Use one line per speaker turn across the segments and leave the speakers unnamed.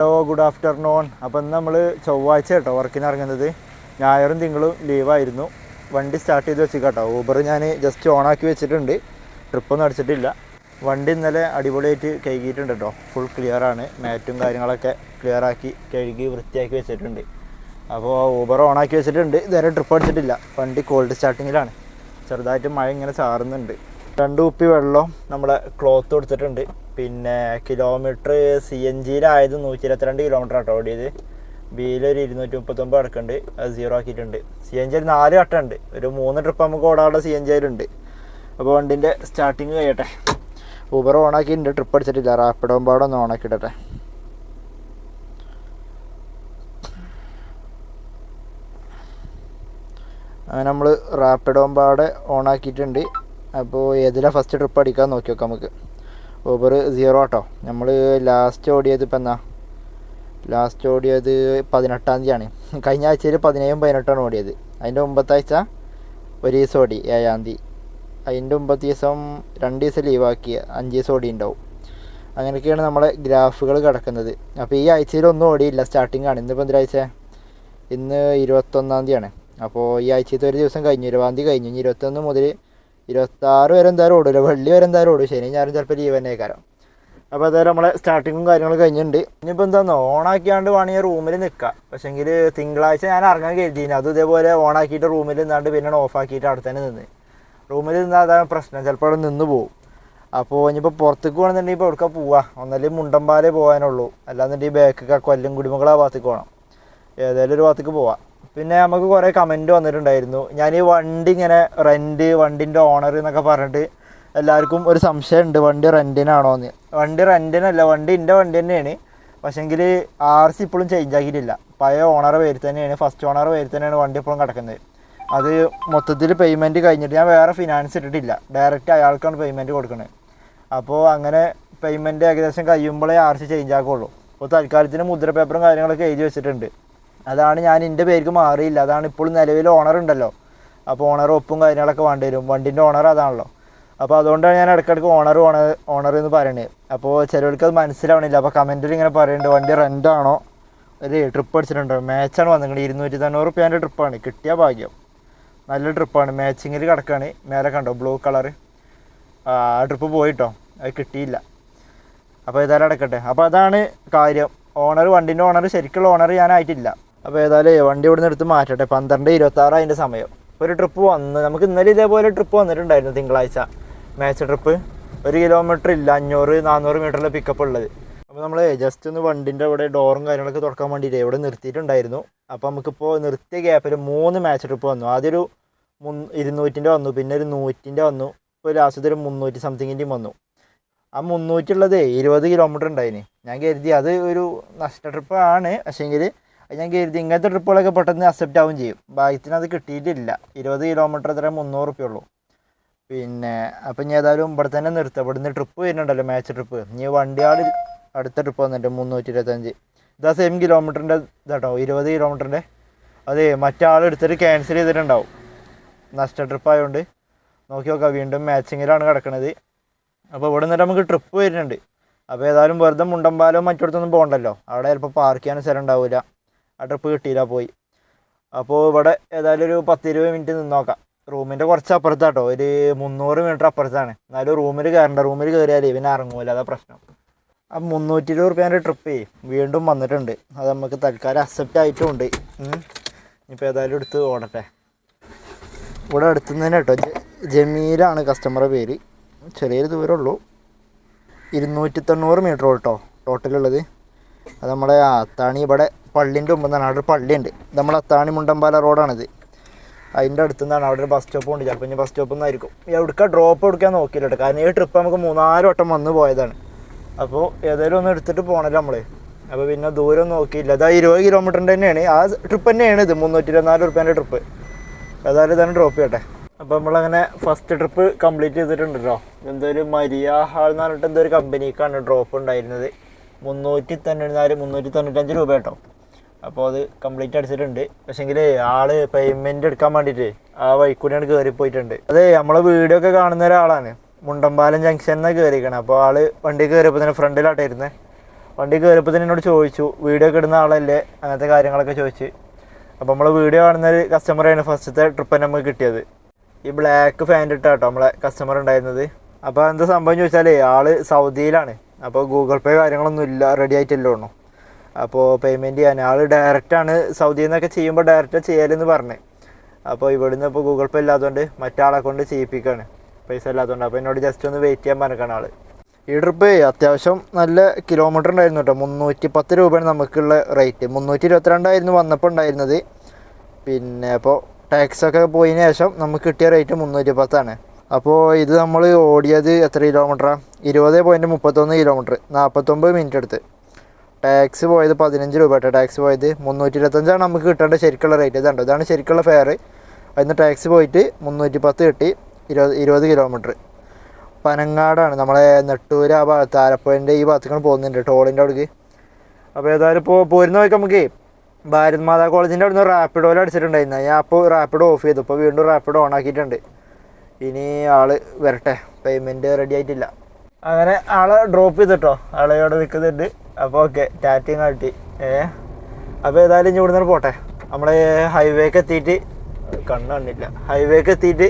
Hello, good afternoon. അപ്പം ഇന്ന് നമ്മൾ ചൊവ്വാഴ്ച കേട്ടോ വർക്കിന് ഇറങ്ങുന്നത്. ഞായറും തിങ്കളും ലീവായിരുന്നു. വണ്ടി സ്റ്റാർട്ട് ചെയ്ത് വെച്ച് കേട്ടോ. ഊബർ ഞാൻ ജസ്റ്റ് ഓണാക്കി വെച്ചിട്ടുണ്ട്, ട്രിപ്പൊന്നും അടിച്ചിട്ടില്ല. വണ്ടി ഇന്നലെ അടിപൊളിയായിട്ട് കഴുകിയിട്ടുണ്ട് കേട്ടോ. ഫുൾ ക്ലിയറാണ്, മാറ്റും കാര്യങ്ങളൊക്കെ ക്ലിയറാക്കി കഴുകി വൃത്തിയാക്കി വെച്ചിട്ടുണ്ട്. അപ്പോൾ ഊബർ ഓണാക്കി വെച്ചിട്ടുണ്ട്, ഇതുവരെ ട്രിപ്പ് അടിച്ചിട്ടില്ല. വണ്ടി കോൾഡ് സ്റ്റാർട്ടിങ്ങിലാണ്. ചെറുതായിട്ട് മഴ ഇങ്ങനെ ചാറുന്നുണ്ട്. 2 കുപ്പി വെള്ളം നമ്മളെ ക്ലോത്ത് കൊടുത്തിട്ടുണ്ട്. പിന്നെ കിലോമീറ്റർ CNGയിലായത് 122 കിലോമീറ്റർ ആട്ടോ ഓടിയത്. ബിയിലൊരു 239 കിടക്കുന്നുണ്ട്, അത് 0 ആക്കിയിട്ടുണ്ട്. CNG 4 ഘട്ടമുണ്ട്, ഒരു 3 ട്രിപ്പ് നമുക്ക് ഓടാനുള്ള CNG ഉണ്ട്. അപ്പോൾ വണ്ടിൻ്റെ സ്റ്റാർട്ടിങ് കഴിയട്ടെ. ഊബർ ഓണാക്കിയിട്ടുണ്ട്, ട്രിപ്പ് അടിച്ചിട്ടില്ല. റാപ്പിഡോ പാടെ ഒന്ന് ഓണാക്കിയിട്ടെ. അങ്ങനെ നമ്മൾ റാപ്പിഡോ പാടെ ഓണാക്കിയിട്ടുണ്ട്. അപ്പോൾ ഏതിലാണ് ഫസ്റ്റ് ട്രിപ്പ് അടിക്കാൻ നോക്കി നോക്കാം നമുക്ക്. ഊബർ 0 ആട്ടോ. നമ്മൾ ലാസ്റ്റ് ഓടിയത് ഇപ്പം എന്നാ, ലാസ്റ്റ് ഓടിയത് 18-ാം തീയതിയാണ്. കഴിഞ്ഞ ആഴ്ചയിൽ 17-ഉം 18-ആണ് ഓടിയത്. അതിൻ്റെ മുമ്പത്തെ ആഴ്ച ഒരു ദിവസം ഓടി 7-ാം തീയതി. അതിൻ്റെ മുമ്പത്തെ ദിവസം 2 ദിവസം ലീവാക്കി 5 ദിവസം ഓടി ഉണ്ടാവും. അങ്ങനെയൊക്കെയാണ് നമ്മളെ ഗ്രാഫുകൾ കിടക്കുന്നത്. അപ്പോൾ ഈ ആഴ്ചയിലൊന്നും ഓടിയില്ല, സ്റ്റാർട്ടിങ് ആണ്. ഇന്നിപ്പോൾ എന്തൊരാഴ്ച, ഇന്ന് 21-ാം തീയതിയാണ്. അപ്പോൾ ഈ ആഴ്ചത്തെ ഒരു ദിവസം കഴിഞ്ഞു, 20-ാം തീയതി കഴിഞ്ഞു. ഇനി 21 മുതൽ 26 വരെ എന്തായാലും ഓടില്ല, വെള്ളി വരെ എന്തായാലും ഓടും. ശനി ഞാനും ചിലപ്പോൾ ലീവ് തന്നെ ആയിക്കാരം. അപ്പോൾ അതായത് നമ്മളെ സ്റ്റാർട്ടിങ്ങും കാര്യങ്ങളും കഴിഞ്ഞിട്ടുണ്ട്. ഇനിയിപ്പോൾ എന്താണെന്നോ, ഓണാക്കിയാണ്ട് വേണമെങ്കിൽ റൂമിൽ നിൽക്കാം. പക്ഷേങ്കിൽ തിങ്കളാഴ്ച ഞാൻ ഇറങ്ങാൻ കരുതിയിന്. അതും ഇതേപോലെ ഓണാക്കിയിട്ട് റൂമിൽ നിന്നാണ്ട് പിന്നെ ഓഫാക്കിയിട്ട് അവിടെ തന്നെ നിന്ന്. റൂമിൽ നിന്നാൽ അതാണ് പ്രശ്നം, ചിലപ്പോൾ അവിടെ നിന്ന് പോകും. അപ്പോൾ ഇനിയിപ്പോൾ പുറത്തേക്ക് പോകണമെന്നുണ്ടെങ്കിൽ ഇപ്പോൾ എവിടേക്കാണ് പോവുക? ഒന്നല്ലെങ്കിൽ മുണ്ടമ്പാലേ പോകാനുള്ളൂ, അല്ലാന്നുണ്ടെങ്കിൽ ബാക്കൊക്കെ കൊല്ലം കുടിമകളാ ഭാഗത്തേക്ക് പോകണം. ഏതായാലും ഒരു ഭാഗത്തേക്ക് പോവാം. പിന്നെ നമുക്ക് കുറേ കമൻറ്റ് വന്നിട്ടുണ്ടായിരുന്നു. ഞാൻ ഈ വണ്ടി ഇങ്ങനെ റെൻറ്റ്, വണ്ടിൻ്റെ ഓണർ എന്നൊക്കെ പറഞ്ഞിട്ട് എല്ലാവർക്കും ഒരു സംശയമുണ്ട്, വണ്ടി റെൻറ്റിനാണോ എന്ന്. വണ്ടി റെൻറ്റിനല്ല, വണ്ടി എൻ്റെ വണ്ടി തന്നെയാണ്. പക്ഷേങ്കിൽ RC ഇപ്പോഴും ചേഞ്ച് ആക്കിയിട്ടില്ല. പഴയ ഓണറെ പേര് തന്നെയാണ്, ഫസ്റ്റ് ഓണറെ പേര് തന്നെയാണ് വണ്ടി ഇപ്പോഴും കിടക്കുന്നത്. അത് മൊത്തത്തിൽ പേയ്മെൻറ്റ് കഴിഞ്ഞിട്ട് ഞാൻ വേറെ ഫിനാൻസ് ഇട്ടിട്ടില്ല, ഡയറക്റ്റ് അയാൾക്കാണ് പേയ്മെൻറ്റ് കൊടുക്കുന്നത്. അപ്പോൾ അങ്ങനെ പേയ്മെൻറ്റ് ഏകദേശം കഴിയുമ്പോഴേ RC ചേഞ്ച് ആക്കുള്ളൂ. അപ്പോൾ തൽക്കാലത്തിന് മുദ്ര പേപ്പറും കാര്യങ്ങളൊക്കെ എഴുതി വെച്ചിട്ടുണ്ട്. അതാണ് ഞാൻ എൻ്റെ പേർക്ക് മാറിയില്ല. അതാണ് ഇപ്പോൾ നിലവിൽ ഓണർ ഉണ്ടല്ലോ, അപ്പോൾ ഓണർ ഒപ്പും കാര്യങ്ങളൊക്കെ വേണ്ടി വരും. വണ്ടിൻ്റെ ഓണർ അതാണല്ലോ. അപ്പോൾ അതുകൊണ്ടാണ് ഞാൻ ഇടയ്ക്കിടയ്ക്ക് ഓണർ എന്ന് പറയുന്നത്. അപ്പോൾ ചിലവർക്ക് അത് മനസ്സിലാവണില്ല. അപ്പോൾ കമൻറ്റിൽ ഇങ്ങനെ പറയുന്നുണ്ട്, വണ്ടി റെൻ്റാണോ, ഒരു ട്രിപ്പ് അടിച്ചിട്ടുണ്ടോ? മാച്ചാണ് വന്നിട്ടുണ്ട്. 290 റുപ്യേൻ്റെ ട്രിപ്പാണ്, കിട്ടിയ ഭാഗ്യം. നല്ല ട്രിപ്പാണ്, മാച്ചിങ്ങിൽ കിടക്കുകയാണ്. മേലെ കണ്ടോ ബ്ലൂ കളറ്, ആ ട്രിപ്പ് പോയിട്ടോ, അത് കിട്ടിയില്ല. അപ്പോൾ ഏതായാലും അടക്കട്ടെ. അപ്പോൾ അതാണ് കാര്യം. വണ്ടിൻ്റെ ഓണർ ശരിക്കുള്ള ഓണർ ഞാനായിട്ടില്ല. അപ്പോൾ ഏതായാലും വണ്ടി ഇവിടെ നിന്ന് എടുത്ത് മാറ്റട്ടെ. 12:26 അതിൻ്റെ സമയം. ഒരു ട്രിപ്പ് വന്ന് നമുക്ക് ഇന്നലെ ഇതേപോലെ ട്രിപ്പ് വന്നിട്ടുണ്ടായിരുന്നു, തിങ്കളാഴ്ച മാച്ച് ട്രിപ്പ്. 1 കിലോമീറ്റർ ഇല്ല, 500-400 മീറ്ററിലെ പിക്കപ്പ് ഉള്ളത്. അപ്പോൾ നമ്മൾ ജസ്റ്റ് ഒന്ന് വണ്ടിൻ്റെ ഇവിടെ ഡോറും കാര്യങ്ങളൊക്കെ തുറക്കാൻ വേണ്ടിയിട്ട് ഇവിടെ നിർത്തിയിട്ടുണ്ടായിരുന്നു. അപ്പോൾ നമുക്കിപ്പോൾ നിർത്തിയ ഗ്യാപ്പിൽ 3 മാച്ച് ട്രിപ്പ് വന്നു. ആദ്യം ഒരു 200-ൻ്റെ വന്നു, പിന്നെ ഒരു 100-ൻ്റെ വന്നു, ഇപ്പോൾ ലാസ്റ്റ് ഒരു 300 സംതിങ്ങിൻ്റെയും വന്നു. ആ 300 ഉള്ളത് 20 കിലോമീറ്റർ ഉണ്ടായിന്. ഞാൻ കരുതി അത് ഒരു നഷ്ട ട്രിപ്പാണ്. പക്ഷേങ്കിൽ ഞാൻ കരുതി ഇങ്ങനത്തെ ട്രിപ്പുകളൊക്കെ പെട്ടെന്ന് അക്സെപ്റ്റ് ആവുകയും ചെയ്യും. ഭാഗ്യത്തിന് അത് കിട്ടിയിട്ടില്ല. 20 കിലോമീറ്റർ എത്ര 300 റുപ്യ ഉള്ളൂ. പിന്നെ അപ്പം ഇനി ഏതായാലും ഇവിടെ തന്നെ നിർത്തുക. ഇവിടുന്ന് ട്രിപ്പ് വരുന്നുണ്ടല്ലോ, മാച്ച് ട്രിപ്പ്. ഇനി വണ്ടിയാൾ അടുത്ത ട്രിപ്പ് വന്നിട്ട് 325. ഇതാ സെയിം കിലോമീറ്ററിൻ്റെ ഇതാട്ടോ, 20 കിലോമീറ്ററിൻ്റെ. അതെ, മറ്റേ ആൾ എടുത്തിട്ട് ക്യാൻസൽ ചെയ്തിട്ടുണ്ടാവും, നഷ്ട ട്രിപ്പ് ആയതുകൊണ്ട്. നോക്കി നോക്കാം, വീണ്ടും മാച്ചിങ്ങിലാണ് കിടക്കുന്നത്. അപ്പോൾ ഇവിടെ നിന്നിട്ട് നമുക്ക് ട്രിപ്പ് വരുന്നുണ്ട്. അപ്പോൾ ഏതായാലും വെറുതെ മുണ്ടമ്പാലോ മറ്റിടത്തൊന്നും പോകണ്ടല്ലോ, അവിടെ ചിലപ്പോൾ പാർക്ക് ചെയ്യാനും സ്ഥലം ഉണ്ടാവില്ല. ആ ട്രിപ്പ് കിട്ടിയില്ല, പോയി. അപ്പോൾ ഇവിടെ ഏതായാലും ഒരു 10-20 മിനിറ്റ് നിന്ന് നോക്കാം. റൂമിൻ്റെ കുറച്ച് അപ്പുറത്താട്ടോ, ഒരു 300 മീറ്റർ അപ്പുറത്താണ്. എന്നാലും റൂമിൽ കയറണ്ട, റൂമിൽ കയറിയാൽ പിന്നെ ഇറങ്ങൂല, അതാ പ്രശ്നം. ആ 320 റുപ്യേൻ്റെ ട്രിപ്പ് വീണ്ടും വന്നിട്ടുണ്ട്. അത് നമുക്ക് തൽക്കാലം അക്സെപ്റ്റ് ആയിട്ടുമുണ്ട്. ഇപ്പോൾ ഏതായാലും എടുത്ത് ഓടട്ടെ. ഇവിടെ അടുത്തുനിന്ന് കേട്ടോ, ജമീലാണ് കസ്റ്റമറുടെ പേര്. ചെറിയൊരു ദൂരമുള്ളൂ, 290 മീറ്റർ കേട്ടോ ടോട്ടലുള്ളത്. അത് നമ്മുടെ അത്താണി ഇവിടെ പള്ളിൻ്റെ മുമ്പ് നിന്നാണ്, അവിടെ ഒരു പള്ളിയുണ്ട്. നമ്മൾ അത്താണി മുണ്ടമ്പാല റോഡാണിത്. അതിൻ്റെ അടുത്തു നിന്നാണ്, അവിടെ ഒരു ബസ് സ്റ്റോപ്പ് ഉണ്ട്. ചിലപ്പോൾ ഇനി ബസ് സ്റ്റോപ്പ് ഒന്നായിരിക്കും. എവിടേക്കാ ഡ്രോപ്പ് എടുക്കാൻ നോക്കിയില്ല കേട്ടോ, കാരണം ഈ ട്രിപ്പ് നമുക്ക് 3-4 വട്ടം വന്ന് പോയതാണ്. അപ്പോൾ ഏതായാലും ഒന്ന് എടുത്തിട്ട് പോകണല്ലോ നമ്മൾ. അപ്പോൾ പിന്നെ ദൂരം നോക്കിയില്ല. അതാ 20 കിലോമീറ്ററിൻ്റെ തന്നെയാണ്, ആ ട്രിപ്പ് തന്നെയാണ് ഇത്. 324 റുപ്യേൻ്റെ ട്രിപ്പ്. ഏതായാലും ഇതാണ് ഡ്രോപ്പ് ചെയ്യട്ടെ. അപ്പോൾ നമ്മളങ്ങനെ ഫസ്റ്റ് ട്രിപ്പ് കംപ്ലീറ്റ് ചെയ്തിട്ടുണ്ട് കേട്ടോ. എന്തൊരു മരിയ ഹാൾ എന്ന് പറഞ്ഞിട്ട് എന്തൊരു കമ്പനിക്കാണ് ഡ്രോപ്പ് ഉണ്ടായിരുന്നത്. 395 രൂപ കേട്ടോ. അപ്പോൾ അത് കംപ്ലീറ്റ് അടിച്ചിട്ടുണ്ട്. പക്ഷേങ്കിൽ ആൾ പേയ്മെൻറ്റ് എടുക്കാൻ വേണ്ടിയിട്ട് ആ വഴിക്കൂടിയാണ് കയറിപ്പോയിട്ടുണ്ട്. അതെ, നമ്മളെ വീഡിയോ ഒക്കെ കാണുന്ന ഒരാളാണ്. മുണ്ടമ്പാലം ജംഗ്ഷനിൽ നിന്ന് കയറിയിരിക്കണം. അപ്പോൾ ആൾ വണ്ടി കയറിയപ്പോൾ തന്നെ ഫ്രണ്ടിലാട്ടായിരുന്നേ. വണ്ടി കയറിയപ്പോൾ തന്നെ എന്നോട് ചോദിച്ചു വീഡിയോ ഒക്കെ ഇടുന്ന ആളല്ലേ, അങ്ങനത്തെ കാര്യങ്ങളൊക്കെ ചോദിച്ച്. അപ്പോൾ നമ്മൾ വീഡിയോ കാണുന്നൊരു കസ്റ്റമറാണ് ഫസ്റ്റത്തെ ട്രിപ്പ് തന്നെ നമുക്ക് കിട്ടിയത്. ഈ ബ്ലാക്ക് ഫാൻ്റ് ഇട്ടാട്ടോ നമ്മളെ കസ്റ്റമർ ഉണ്ടായിരുന്നത്. അപ്പോൾ എന്താ സംഭവം ചോദിച്ചാൽ ആൾ സൗദിയിലാണ്. അപ്പോൾ ഗൂഗിൾ പേ കാര്യങ്ങളൊന്നും ഇല്ല, റെഡി ആയിട്ടില്ലോ ഉള്ളൂ. അപ്പോൾ പേയ്മെൻറ്റ് ചെയ്യാൻ ആൾ ഡയറക്റ്റാണ് സൗദിയിൽ നിന്നൊക്കെ ചെയ്യുമ്പോൾ ഡയറക്റ്റ് ചെയ്യാലെന്ന് പറഞ്ഞു. അപ്പോൾ ഇവിടുന്ന് ഇപ്പോൾ ഗൂഗിൾ പേ ഇല്ലാത്തതുകൊണ്ട് മറ്റാളെ കൊണ്ട് ചെയ്യിപ്പിക്കുകയാണ്, പൈസ ഇല്ലാത്തതുകൊണ്ട്. അപ്പോൾ എന്നോട് ജസ്റ്റ് ഒന്ന് വെയിറ്റ് ചെയ്യാൻ പറഞ്ഞാണ് ആൾ. ഈ ട്രിപ്പ് അത്യാവശ്യം നല്ല കിലോമീറ്റർ ഉണ്ടായിരുന്നു കേട്ടോ. 310 രൂപയാണ് നമുക്കുള്ള റേറ്റ്. 322 വന്നപ്പോൾ ഉണ്ടായിരുന്നത്. പിന്നെ അപ്പോൾ ടാക്സൊക്കെ പോയതിന് ശേഷം നമുക്ക് കിട്ടിയ റേറ്റ് 310. അപ്പോൾ ഇത് നമ്മൾ ഓടിയത് എത്ര കിലോമീറ്ററാണ്? 20.31 കിലോമീറ്റർ, 49 മിനിറ്റ് എടുത്ത്. ടാക്സ് പോയത് 15 രൂപ കേട്ടോ. ടാക്സ് പോയത് 325 നമുക്ക് കിട്ടേണ്ട ശരിക്കുള്ള റേറ്റ്. ഇതുണ്ടോ, ഇതാണ് ശരിക്കുള്ള ഫെയർ. അതിന് ടാക്സ് പോയിട്ട് 310 കിട്ടി. 20 കിലോമീറ്റർ. പനങ്ങാടാണ്, നമ്മളെ നെട്ടൂർ ആ ഭാഗത്ത്, ആലപ്പുഴൻ്റെ ഈ ഭാഗത്തേക്കാണ് പോകുന്നുണ്ട്, ടോളിൻ്റെ അവിടേക്ക്. അപ്പോൾ ഏതായാലും ഇപ്പോൾ പോരുന്ന വഴിക്ക് നമുക്ക് ഭാരത് മാതാ കോളേജിൻ്റെ അവിടെ നിന്ന് റാപ്പിഡോയിൽ അടിച്ചിട്ടുണ്ടായിരുന്നു. ഞാൻ അപ്പോൾ റാപ്പിഡോ ഓഫ് ചെയ്തു. ഇപ്പോൾ വീണ്ടും റാപ്പിഡോ ഓൺ ആക്കിയിട്ടുണ്ട്. ഇനി ആൾ വരട്ടെ, പേയ്മെൻറ്റ് റെഡി ആയിട്ടില്ല. അങ്ങനെ ആളെ ഡ്രോപ്പ് ചെയ്തിട്ടോ, ആളെ ഇവിടെ നിൽക്കുന്നുണ്ട്. അപ്പോൾ ഓക്കെ, ടാറ്റയും കാട്ടി. അപ്പോൾ ഏതായാലും ഇനി ഇവിടെ നിന്ന് പോട്ടെ. നമ്മളെ ഹൈവേക്ക് എത്തിയിട്ട് കണ്ണില്ല, ഹൈവേക്ക് എത്തിയിട്ട്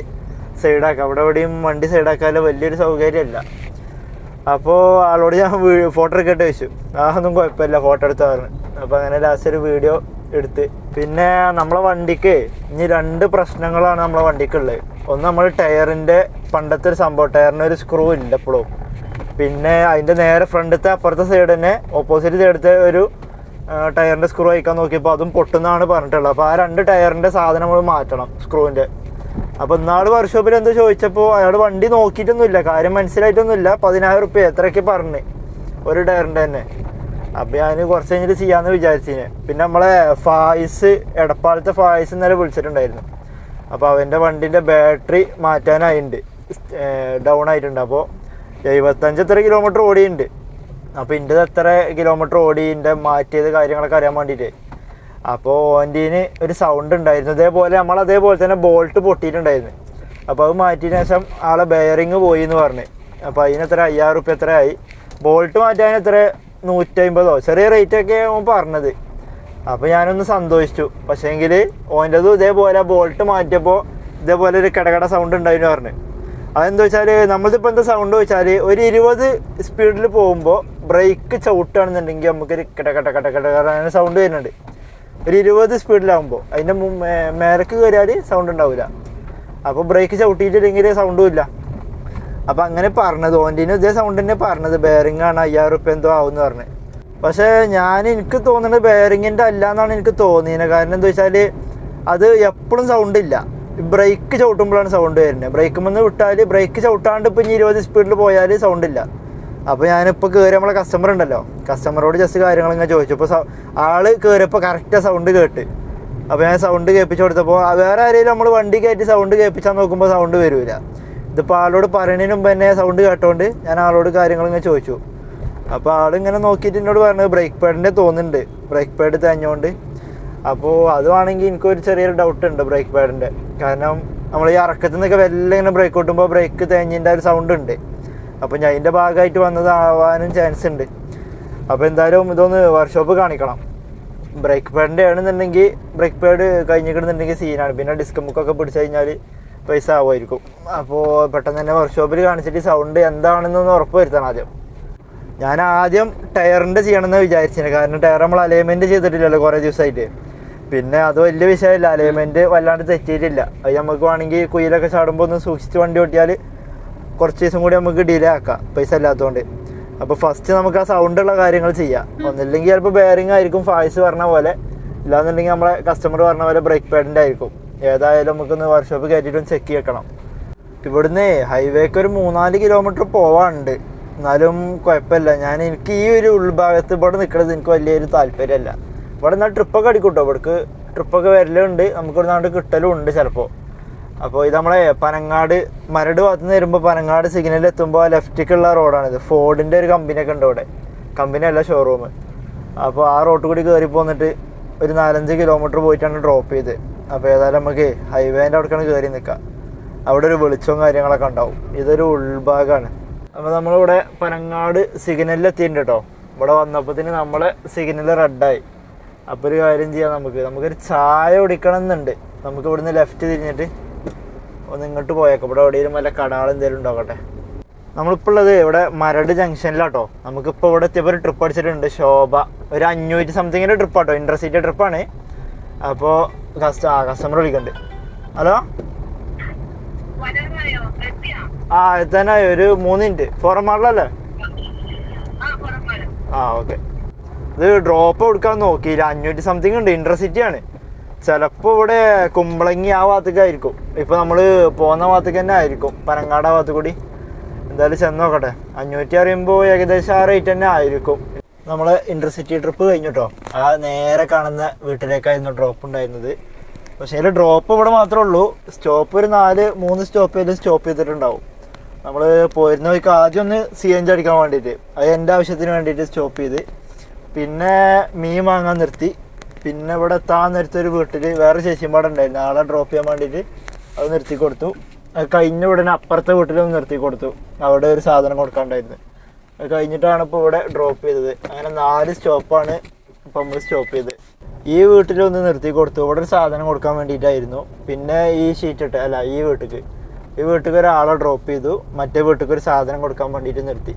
സൈഡാക്കാം. അവിടെ എവിടെയും വണ്ടി സൈഡാക്കാനും വലിയൊരു സൗകര്യമല്ല. അപ്പോൾ ആളോട് ഞാൻ ഫോട്ടോ എടുക്കട്ടെ വെച്ചു. ഒന്നും കുഴപ്പമില്ല, ഫോട്ടോ എടുത്ത് പറഞ്ഞു. അപ്പോൾ അങ്ങനെ ലാസ്റ്റ് ഒരു വീഡിയോ എടുത്ത്. പിന്നെ നമ്മളെ വണ്ടിക്ക് ഇനി 2 പ്രശ്നങ്ങളാണ് നമ്മളെ വണ്ടിക്കുള്ളത്. ഒന്ന്, നമ്മൾ ടയറിൻ്റെ പണ്ടത്തെ ഒരു സംഭവം, ടയറിനൊരു സ്ക്രൂ ഇല്ല എപ്പോഴും. പിന്നെ അതിൻ്റെ നേരെ ഫ്രണ്ടത്തെ അപ്പുറത്തെ സൈഡ് തന്നെ ഓപ്പോസിറ്റ് സൈഡത്തെ ഒരു ടയറിൻ്റെ സ്ക്രൂ അയക്കാൻ നോക്കിയപ്പോൾ അതും പൊട്ടുന്നതാണ് പറഞ്ഞിട്ടുള്ളത്. അപ്പോൾ ആ 2 ടയറിൻ്റെ സാധനം നമ്മൾ മാറ്റണം, സ്ക്രൂവിൻ്റെ. അപ്പോൾ ഇന്നാൾ വർക്ക്ഷോപ്പിൽ എന്തോ ചോദിച്ചപ്പോൾ അയാൾ വണ്ടി നോക്കിയിട്ടൊന്നുമില്ല, കാര്യം മനസ്സിലായിട്ടൊന്നുമില്ല. 10,000 റുപ്യ എത്രയൊക്കെ പറഞ്ഞ് ഒരു ടയറിൻ്റെ തന്നെ. അപ്പോൾ ഞാൻ കുറച്ച് കഴിഞ്ഞിട്ട് ചെയ്യാമെന്ന് വിചാരിച്ചിന്. പിന്നെ നമ്മളെ ഫായിസ്, എടപ്പാളത്തെ ഫായിസ് ഇന്നലെ വിളിച്ചിട്ടുണ്ടായിരുന്നു. അപ്പോൾ അവൻ്റെ വണ്ടീൻ്റെ ബാറ്ററി മാറ്റാനായിട്ടുണ്ട്, ഡൗൺ ആയിട്ടുണ്ട്. അപ്പോൾ 75 എത്ര കിലോമീറ്റർ ഓടിയുണ്ട്. അപ്പോൾ ഇൻ്റെത് എത്ര കിലോമീറ്റർ ഓടി, എൻ്റെ മാറ്റിയത് കാര്യങ്ങളൊക്കെ അറിയാൻ വേണ്ടിയിട്ട്. അപ്പോൾ ഓൻ്റീന് ഒരു സൗണ്ട് ഉണ്ടായിരുന്നു. അതേപോലെ അതേപോലെ തന്നെ ബോൾട്ട് പൊട്ടിയിട്ടുണ്ടായിരുന്നു. അപ്പോൾ അത് മാറ്റിയതിന് ശേഷം ആളെ ബെയറിങ് പോയി എന്ന് പറഞ്ഞ്. അപ്പോൾ അതിനെത്ര 5,000 റുപ്യ എത്ര ആയി. ബോൾട്ട് മാറ്റാൻ എത്ര 150 ചെറിയ റേറ്റൊക്കെ ഓൻ പറഞ്ഞത്. അപ്പോൾ ഞാനൊന്ന് സന്തോഷിച്ചു. പക്ഷേങ്കിൽ ഓൻ്റെതും ഇതേപോലെ ബോൾട്ട് മാറ്റിയപ്പോൾ ഇതേപോലെ ഒരു കടകട സൗണ്ട് ഉണ്ടായിരുന്നു പറഞ്ഞു. അതെന്താ വെച്ചാൽ നമ്മളിതിപ്പോൾ എന്താ സൗണ്ട് വെച്ചാൽ ഒരു 20 സ്പീഡിൽ പോകുമ്പോൾ ബ്രേക്ക് ചവിട്ടുകയാണെന്നുണ്ടെങ്കിൽ നമുക്കൊരു അങ്ങനെ സൗണ്ട് വരുന്നുണ്ട്. ഒരു 20 സ്പീഡിലാകുമ്പോൾ അതിൻ്റെ മേലേക്ക് കയറിയാൽ സൗണ്ട് ഉണ്ടാവില്ല. അപ്പോൾ ബ്രേക്ക് ചവിട്ടിയിട്ടില്ലെങ്കിൽ സൗണ്ടും ഇല്ല. അപ്പോൾ അങ്ങനെ പറഞ്ഞത് ഓൻ്റെനും ഇതേ സൗണ്ട് തന്നെ പറഞ്ഞത്. ബെയറിംഗ് ആണ് 5,000 റുപ്യ എന്തോ ആവുമെന്ന് പറഞ്ഞ്. പക്ഷേ എനിക്ക് തോന്നുന്നത് ബെയറിങ്ങിൻ്റെ അല്ല എന്നാണ് എനിക്ക് തോന്നിയത്. കാരണം എന്താ വെച്ചാൽ അത് എപ്പോഴും സൗണ്ടില്ല, ബ്രേക്ക് ചവിട്ടുമ്പോഴാണ് സൗണ്ട് വരുന്നത്. ബ്രേക്ക് വന്ന് വിട്ടാൽ ബ്രേക്ക് ചവിട്ടാണ്ട് ഇപ്പം ഇനി 20 സ്പീഡിൽ പോയാൽ സൗണ്ടില്ല. അപ്പോൾ ഞാനിപ്പോൾ കയറി നമ്മളെ കസ്റ്റമർ ഉണ്ടല്ലോ, കസ്റ്റമറോട് ജസ്റ്റ് കാര്യങ്ങളിങ്ങനെ ചോദിച്ചു. അപ്പോൾ ആൾ കയറിയപ്പോൾ കറക്റ്റാണ് സൗണ്ട് കേട്ട്. അപ്പോൾ ഞാൻ സൗണ്ട് കേൾപ്പിച്ച് കൊടുത്തപ്പോൾ വേറെ ആരെങ്കിലും നമ്മൾ വണ്ടി കയറ്റി സൗണ്ട് കേൾപ്പിച്ചാൽ നോക്കുമ്പോൾ സൗണ്ട് വരില്ല. ഇതിപ്പോൾ ആളോട് പറയുന്നതിന് മുമ്പ് തന്നെ സൗണ്ട് കേട്ടോണ്ട് ഞാൻ ആളോട് കാര്യങ്ങളിങ്ങനെ ചോദിച്ചു. അപ്പോൾ ആളിങ്ങനെ നോക്കിയിട്ട് എന്നോട് പറഞ്ഞത് ബ്രേക്ക് പാഡിൻ്റെ തോന്നുന്നുണ്ട്, ബ്രേക്ക് പാഡ് തേഞ്ഞോണ്ട്. അപ്പോൾ അതുവാണെങ്കിൽ എനിക്കൊരു ചെറിയൊരു ഡൗട്ട് ഉണ്ട് ബ്രേക്ക് പാഡിൻ്റെ. കാരണം നമ്മൾ ഈ ഇറക്കത്തിൽ നിന്നൊക്കെ വെല്ലം ഇങ്ങനെ ബ്രേക്ക് കിട്ടുമ്പോൾ ബ്രേക്ക് തേഞ്ഞിൻ്റെ ഒരു സൗണ്ട് ഉണ്ട്. അപ്പോൾ ഞാൻ അതിൻ്റെ ഭാഗമായിട്ട് വന്നതാവാനും ചാൻസ് ഉണ്ട്. അപ്പോൾ എന്തായാലും ഇതൊന്ന് വർക്ക്ഷോപ്പ് കാണിക്കണം. ബ്രേക്ക് പാഡിൻ്റെ ആണെന്നുണ്ടെങ്കിൽ ബ്രേക്ക് പാഡ് കഴിഞ്ഞിട്ടുണ്ടെങ്കിൽ സീനാണ്. പിന്നെ ഡിസ്ക് മുക്കൊക്കെ പിടിച്ചു കഴിഞ്ഞാൽ പൈസ ആവുമായിരിക്കും. അപ്പോൾ പെട്ടെന്ന് തന്നെ വർക്ക്ഷോപ്പിൽ കാണിച്ചിട്ട് സൗണ്ട് എന്താണെന്നൊന്ന് ഉറപ്പ് വരുത്തണം ആദ്യം. ഞാൻ ആദ്യം ടയറിൻ്റെ ചെയ്യണമെന്ന് വിചാരിച്ചിന്. കാരണം ടയർ നമ്മൾ അലൈൻമെൻറ്റ് ചെയ്തിട്ടില്ലല്ലോ കുറേ ദിവസമായിട്ട്. പിന്നെ അത് വലിയ വിഷയമില്ല, അലൈൻമെൻറ്റ് വല്ലാണ്ട് തെറ്റിയിട്ടില്ല. അത് നമുക്ക് വേണമെങ്കിൽ കുയിലൊക്കെ ചാടുമ്പോൾ ഒന്ന് സൂക്ഷിച്ച് വണ്ടി ഓട്ടിയാൽ കുറച്ച് ദിവസം കൂടി നമുക്ക് ഡിലേ ആക്കാം, പൈസ ഇല്ലാത്തതുകൊണ്ട്. അപ്പോൾ ഫസ്റ്റ് നമുക്ക് ആ സൗണ്ടുള്ള കാര്യങ്ങൾ ചെയ്യാം. ഒന്നില്ലെങ്കിൽ ചിലപ്പോൾ ബെയറിംഗ് ആയിരിക്കും ഫായ്സ് പറഞ്ഞ പോലെ, ഇല്ലാന്നുണ്ടെങ്കിൽ നമ്മളെ കസ്റ്റമർ പറഞ്ഞ പോലെ ബ്രേക്ക് പാഡിൻ്റെ ആയിരിക്കും. ഏതായാലും നമുക്കൊന്ന് വർക്ക്ഷോപ്പ് കയറ്റിയിട്ടും ചെക്ക് ചെയ്യണം. ഇവിടുന്ന് ഹൈവേക്ക് ഒരു 3-4 കിലോമീറ്റർ പോവാനുണ്ട്. എന്നാലും കുഴപ്പമില്ല. എനിക്ക് ഈ ഒരു ഉൾഭാഗത്ത് ഇവിടെ നിൽക്കുന്നത് എനിക്ക് വലിയൊരു താല്പര്യമല്ല. ഇവിടെ നിന്നാൽ ട്രിപ്പൊക്കെ അടിക്കൂട്ടോ, ഇവിടേക്ക് ട്രിപ്പൊക്കെ വരലുണ്ട്, നമുക്കിവിടെ നിന്നാണ്ട് കിട്ടലും ഉണ്ട് ചിലപ്പോൾ. അപ്പോൾ ഇത് നമ്മളെ പനങ്ങാട് മരട് ഭാഗത്ത് നിന്ന് വരുമ്പോൾ പനങ്ങാട് സിഗ്നലിൽ എത്തുമ്പോൾ ലെഫ്റ്റിക്കുള്ള റോഡാണിത്. ഫോർഡിൻ്റെ ഒരു കമ്പനിയൊക്കെ ഉണ്ട് ഇവിടെ, കമ്പനിയല്ല ഷോറൂം. അപ്പോൾ ആ റോഡ് കൂടി കയറി പോന്നിട്ട് ഒരു 4-5 കിലോമീറ്റർ പോയിട്ടാണ് ഡ്രോപ്പ് ചെയ്ത്. അപ്പോൾ ഏതായാലും നമുക്ക് ഹൈവേൻ്റെ അവിടേക്കാണ് കയറി നിൽക്കുക. അവിടെ ഒരു വെളിച്ചവും കാര്യങ്ങളൊക്കെ ഉണ്ടാവും. ഇതൊരു ഉൾഭാഗമാണ്. അപ്പോൾ നമ്മളിവിടെ പനങ്ങാട് സിഗ്നലിൽ എത്തിയിട്ടുണ്ട് കേട്ടോ. ഇവിടെ വന്നപ്പോഴത്തേന് നമ്മളെ സിഗ്നൽ റെഡായി. അപ്പോൾ ഒരു കാര്യം ചെയ്യാം, നമുക്കൊരു ചായ കുടിക്കണം എന്നുണ്ട്. നമുക്ക് ഇവിടുന്ന് ലെഫ്റ്റ് തിരിഞ്ഞിട്ട് ഒന്ന് ഇങ്ങോട്ട് പോയേക്കാം. ഇവിടെ എവിടെയെങ്കിലും വല്ല കടകൾ എന്തെങ്കിലും ഉണ്ടാകട്ടെ. നമ്മളിപ്പോൾ ഉള്ളത് ഇവിടെ മരട് ജംഗ്ഷനിലാട്ടോ. നമുക്കിപ്പോൾ ഇവിടെ എത്തിയപ്പോൾ ഒരു ട്രിപ്പ് അടിച്ചിട്ടുണ്ട് ശോഭ. ഒരു 500 സംതിങ്ങിൻ്റെ ട്രിപ്പാട്ടോ, ഇൻ്റർസിറ്റി ട്രിപ്പാണ്. അപ്പോൾ കസ്റ്റമർ വിളിക്കുന്നുണ്ട്. ഹലോ, എത്താനായി ഒരു 3 മിനിറ്റ്. ഫോറം മാളിലല്ലേ? ഓക്കെ. ഇത് ഡ്രോപ്പ് കൊടുക്കാൻ നോക്കിയില്ല. 500 സംതിങ് ഉണ്ട്, ഇൻ്റർസിറ്റി ആണ്. ചിലപ്പോൾ ഇവിടെ കുമ്പളങ്ങി ആ ഭാഗത്തേക്ക് ആയിരിക്കും. ഇപ്പോൾ നമ്മൾ പോകുന്ന ഭാഗത്തേക്ക് തന്നെ ആയിരിക്കും, പനങ്ങാട് ആ ഭാഗത്ത് കൂടി. എന്തായാലും ചെന്ന് നോക്കട്ടെ. 500 അറിയുമ്പോൾ ഏകദേശം ആ റേറ്റ് തന്നെ ആയിരിക്കും. നമ്മൾ ഇൻ്റർസിറ്റി ട്രിപ്പ് കഴിഞ്ഞിട്ടോ, ആ നേരെ കാണുന്ന വീട്ടിലേക്കായിരുന്നു ഡ്രോപ്പ് ഉണ്ടായിരുന്നത്. പക്ഷേ അതിൽ ഡ്രോപ്പ് ഇവിടെ മാത്രമേ ഉള്ളൂ. സ്റ്റോപ്പ് ഒരു 3 സ്റ്റോപ്പിൽ സ്റ്റോപ്പ് ചെയ്തിട്ടുണ്ടാവും. നമ്മൾ പോയിരുന്ന വഴിക്ക് ആദ്യം ഒന്ന് CNG അടിക്കാൻ വേണ്ടിയിട്ട്, അത് എൻ്റെ ആവശ്യത്തിന് വേണ്ടിയിട്ട് സ്റ്റോപ്പ് ചെയ്ത്, പിന്നെ മീൻ വാങ്ങാൻ നിർത്തി. പിന്നെ ഇവിടെ എത്താൻ നേരത്തൊരു വീട്ടിൽ വേറെ ചേച്ചിമ്പാടെ ഉണ്ടായിരുന്നു, ആളെ ഡ്രോപ്പ് ചെയ്യാൻ വേണ്ടിയിട്ട് അത് നിർത്തി കൊടുത്തു. അത് കഴിഞ്ഞ ഉടനെ അപ്പുറത്തെ വീട്ടിലൊന്ന് നിർത്തി കൊടുത്തു, അവിടെ ഒരു സാധനം കൊടുക്കാണ്ടായിരുന്നു. അത് കഴിഞ്ഞിട്ടാണ് ഇപ്പോൾ ഇവിടെ ഡ്രോപ്പ് ചെയ്തത്. അങ്ങനെ 4 സ്റ്റോപ്പാണ് ഇപ്പോൾ നമ്മൾ സ്റ്റോപ്പ് ചെയ്ത്. ഈ വീട്ടിലൊന്ന് നിർത്തി കൊടുത്തു, ഇവിടെ ഒരു സാധനം കൊടുക്കാൻ വേണ്ടിയിട്ടായിരുന്നു. പിന്നെ ഈ വീട്ടിലേക്ക് ഒരാളെ ഡ്രോപ്പ് ചെയ്തു, മറ്റേ വീട്ടിലേക്ക് ഒരു സാധനം കൊടുക്കാൻ വേണ്ടിയിട്ട് നിർത്തി.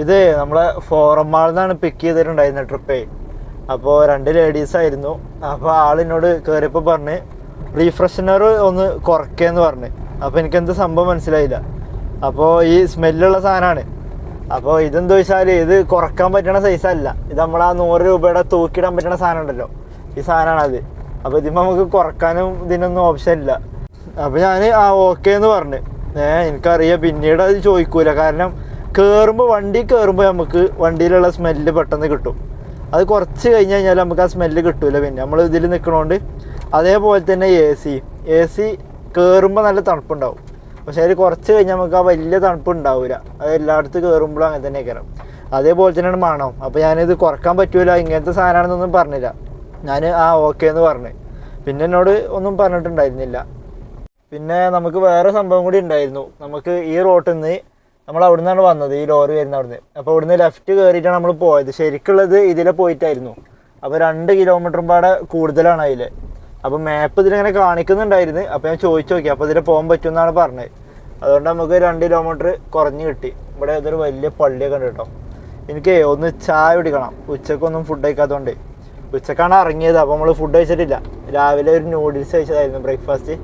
ഇത് നമ്മളെ ഫോറം മാളിൽ നിന്നാണ് പിക്ക് ചെയ്തിട്ടുണ്ടായിരുന്നത് ട്രിപ്പേ. അപ്പോൾ 2 ലേഡീസായിരുന്നു. അപ്പോൾ ആളിനോട് കയറിയപ്പോൾ പറഞ്ഞ് റീഫ്രഷനർ ഒന്ന് കുറയ്ക്കുകയെന്ന് പറഞ്ഞ്. അപ്പോൾ എനിക്കെന്ത് സംഭവം മനസ്സിലായില്ല. അപ്പോൾ ഈ സ്മെല്ലുള്ള സാധനമാണ്. അപ്പോൾ ഇതെന്താ വെച്ചാൽ ഇത് കുറക്കാൻ പറ്റണ സൈസല്ല. ഇത് നമ്മൾ ആ 100 രൂപയുടെ തൂക്കിടാൻ പറ്റണ സാധനം ഉണ്ടല്ലോ, ഈ സാധനമാണത്. അപ്പോൾ ഇതിപ്പോൾ നമുക്ക് കുറക്കാനും ഇതിനൊന്നും ഓപ്ഷൻ ഇല്ല. അപ്പോൾ ഞാൻ ഓക്കെ എന്ന് പറഞ്ഞ്. എനിക്കറിയാം പിന്നീട് അത് ചോദിക്കൂല. കാരണം വണ്ടി കയറുമ്പോൾ നമുക്ക് വണ്ടിയിലുള്ള സ്മെല്ല് പെട്ടെന്ന് കിട്ടും. അത് കുറച്ച് കഴിഞ്ഞ് കഴിഞ്ഞാൽ നമുക്ക് ആ സ്മെല്ല് കിട്ടില്ല. പിന്നെ നമ്മൾ ഇതിൽ നിൽക്കണോണ്ട്. അതേപോലെ തന്നെ എ സി കയറുമ്പോൾ നല്ല തണുപ്പുണ്ടാവും. പക്ഷേ അതിൽ കുറച്ച് കഴിഞ്ഞാൽ നമുക്ക് ആ വലിയ തണുപ്പ് ഉണ്ടാവില്ല. അത് എല്ലായിടത്തും കയറുമ്പോഴും അങ്ങനെ തന്നെ കയറും. അതേപോലെ തന്നെയാണ് മണം. അപ്പോൾ ഞാനിത് കുറക്കാൻ പറ്റൂല, ഇങ്ങനത്തെ സാധനമാണെന്നൊന്നും പറഞ്ഞില്ല. ഞാൻ ഓക്കെ എന്ന് പറഞ്ഞു. പിന്നെ എന്നോട് ഒന്നും പറഞ്ഞിട്ടുണ്ടായിരുന്നില്ല. പിന്നെ നമുക്ക് വേറെ സംഭവം കൂടി ഉണ്ടായിരുന്നു. നമുക്ക് ഈ റോട്ടിൽ നിന്ന് നമ്മൾ അവിടെ നിന്നാണ് വന്നത്, ഈ ലോറി വരുന്ന അവിടുന്ന്. അപ്പോൾ ഇവിടുന്ന് ലെഫ്റ്റ് കയറിയിട്ടാണ് നമ്മൾ പോയത്. ശരിക്കുള്ളത് ഇതിലെ പോയിട്ടായിരുന്നു. അപ്പോൾ 2 കിലോമീറ്ററും പാടെ കൂടുതലാണ് അതിൽ. അപ്പോൾ മാപ്പ് ഇതിലിങ്ങനെ കാണിക്കുന്നുണ്ടായിരുന്നു. അപ്പോൾ ഞാൻ ചോദിച്ചു നോക്കി, അപ്പോൾ ഇതിൽ പോകാൻ പറ്റുമെന്നാണ് പറഞ്ഞത്. അതുകൊണ്ട് നമുക്ക് 2 കിലോമീറ്റർ കുറഞ്ഞ് കിട്ടി. ഇവിടെ ഇതൊരു വലിയ പള്ളിയൊക്കെ ഉണ്ട് കേട്ടോ. എനിക്ക് ഒന്ന് ചായ കുടിക്കണം, ഉച്ചക്കൊന്നും ഫുഡ് കഴിക്കാത്തതുകൊണ്ട്. ഉച്ചക്കാണ് ഇറങ്ങിയത്, അപ്പോൾ നമ്മൾ ഫുഡ് കഴിച്ചിട്ടില്ല. രാവിലെ ഒരു നൂഡിൽസ് കഴിച്ചതായിരുന്നു ബ്രേക്ക്ഫാസ്റ്റ്.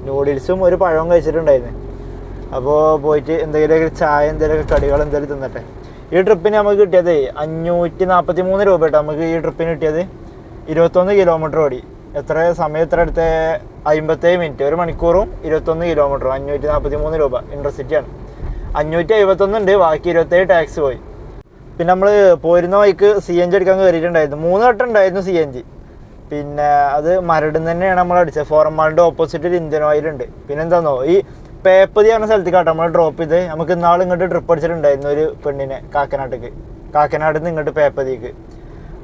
നൂഡിൽസും ഒരു പഴവും കഴിച്ചിട്ടുണ്ടായിരുന്നു. അപ്പോൾ പോയിട്ട് എന്തെങ്കിലുമൊക്കെ ചായ, എന്തെങ്കിലുമൊക്കെ കടികൾ എന്തെങ്കിലും തിന്നട്ടെ. ഈ ട്രിപ്പിന് നമുക്ക് കിട്ടിയത് 543 രൂപ കേട്ടോ. നമുക്ക് ഈ ട്രിപ്പിന് കിട്ടിയത് 21 കിലോമീറ്റർ ഓടി. എത്ര എടുത്ത 57 മിനിറ്റ്, 1 മണിക്കൂറും 21 കിലോമീറ്ററും. 543 രൂപ. ഇൻ്റർസിറ്റിയാണ്. 551 ഉണ്ട്, ബാക്കി 27 ടാക്സ് പോയി. പിന്നെ നമ്മൾ പോരുന്ന വഴിക്ക് CNG അടിക്കാൻ കയറിയിട്ടുണ്ടായിരുന്നു. 3 വട്ടം ഉണ്ടായിരുന്നു CNG. പിന്നെ അത് മരടിൽ തന്നെയാണ് നമ്മൾ അടിച്ചത്. ഫോറം മാളിൻ്റെ ഓപ്പോസിറ്റ് ഒരു ഇന്ത്യൻ ഓയിലുണ്ട്. പിന്നെ എന്താണെന്നോ, ഈ പേപ്പതി പറഞ്ഞ സ്ഥലത്തേക്ക് കേട്ടോ നമ്മൾ ഡ്രോപ്പ് ചെയ്ത്. നമുക്ക് ഇന്നാൾ ഇങ്ങോട്ട് ട്രിപ്പ് അടിച്ചിട്ടുണ്ടായിരുന്നു ഒരു പെണ്ണിനെ, കാക്കനാട്ടിൽ നിന്ന് ഇങ്ങോട്ട് പേപ്പതിക്ക്.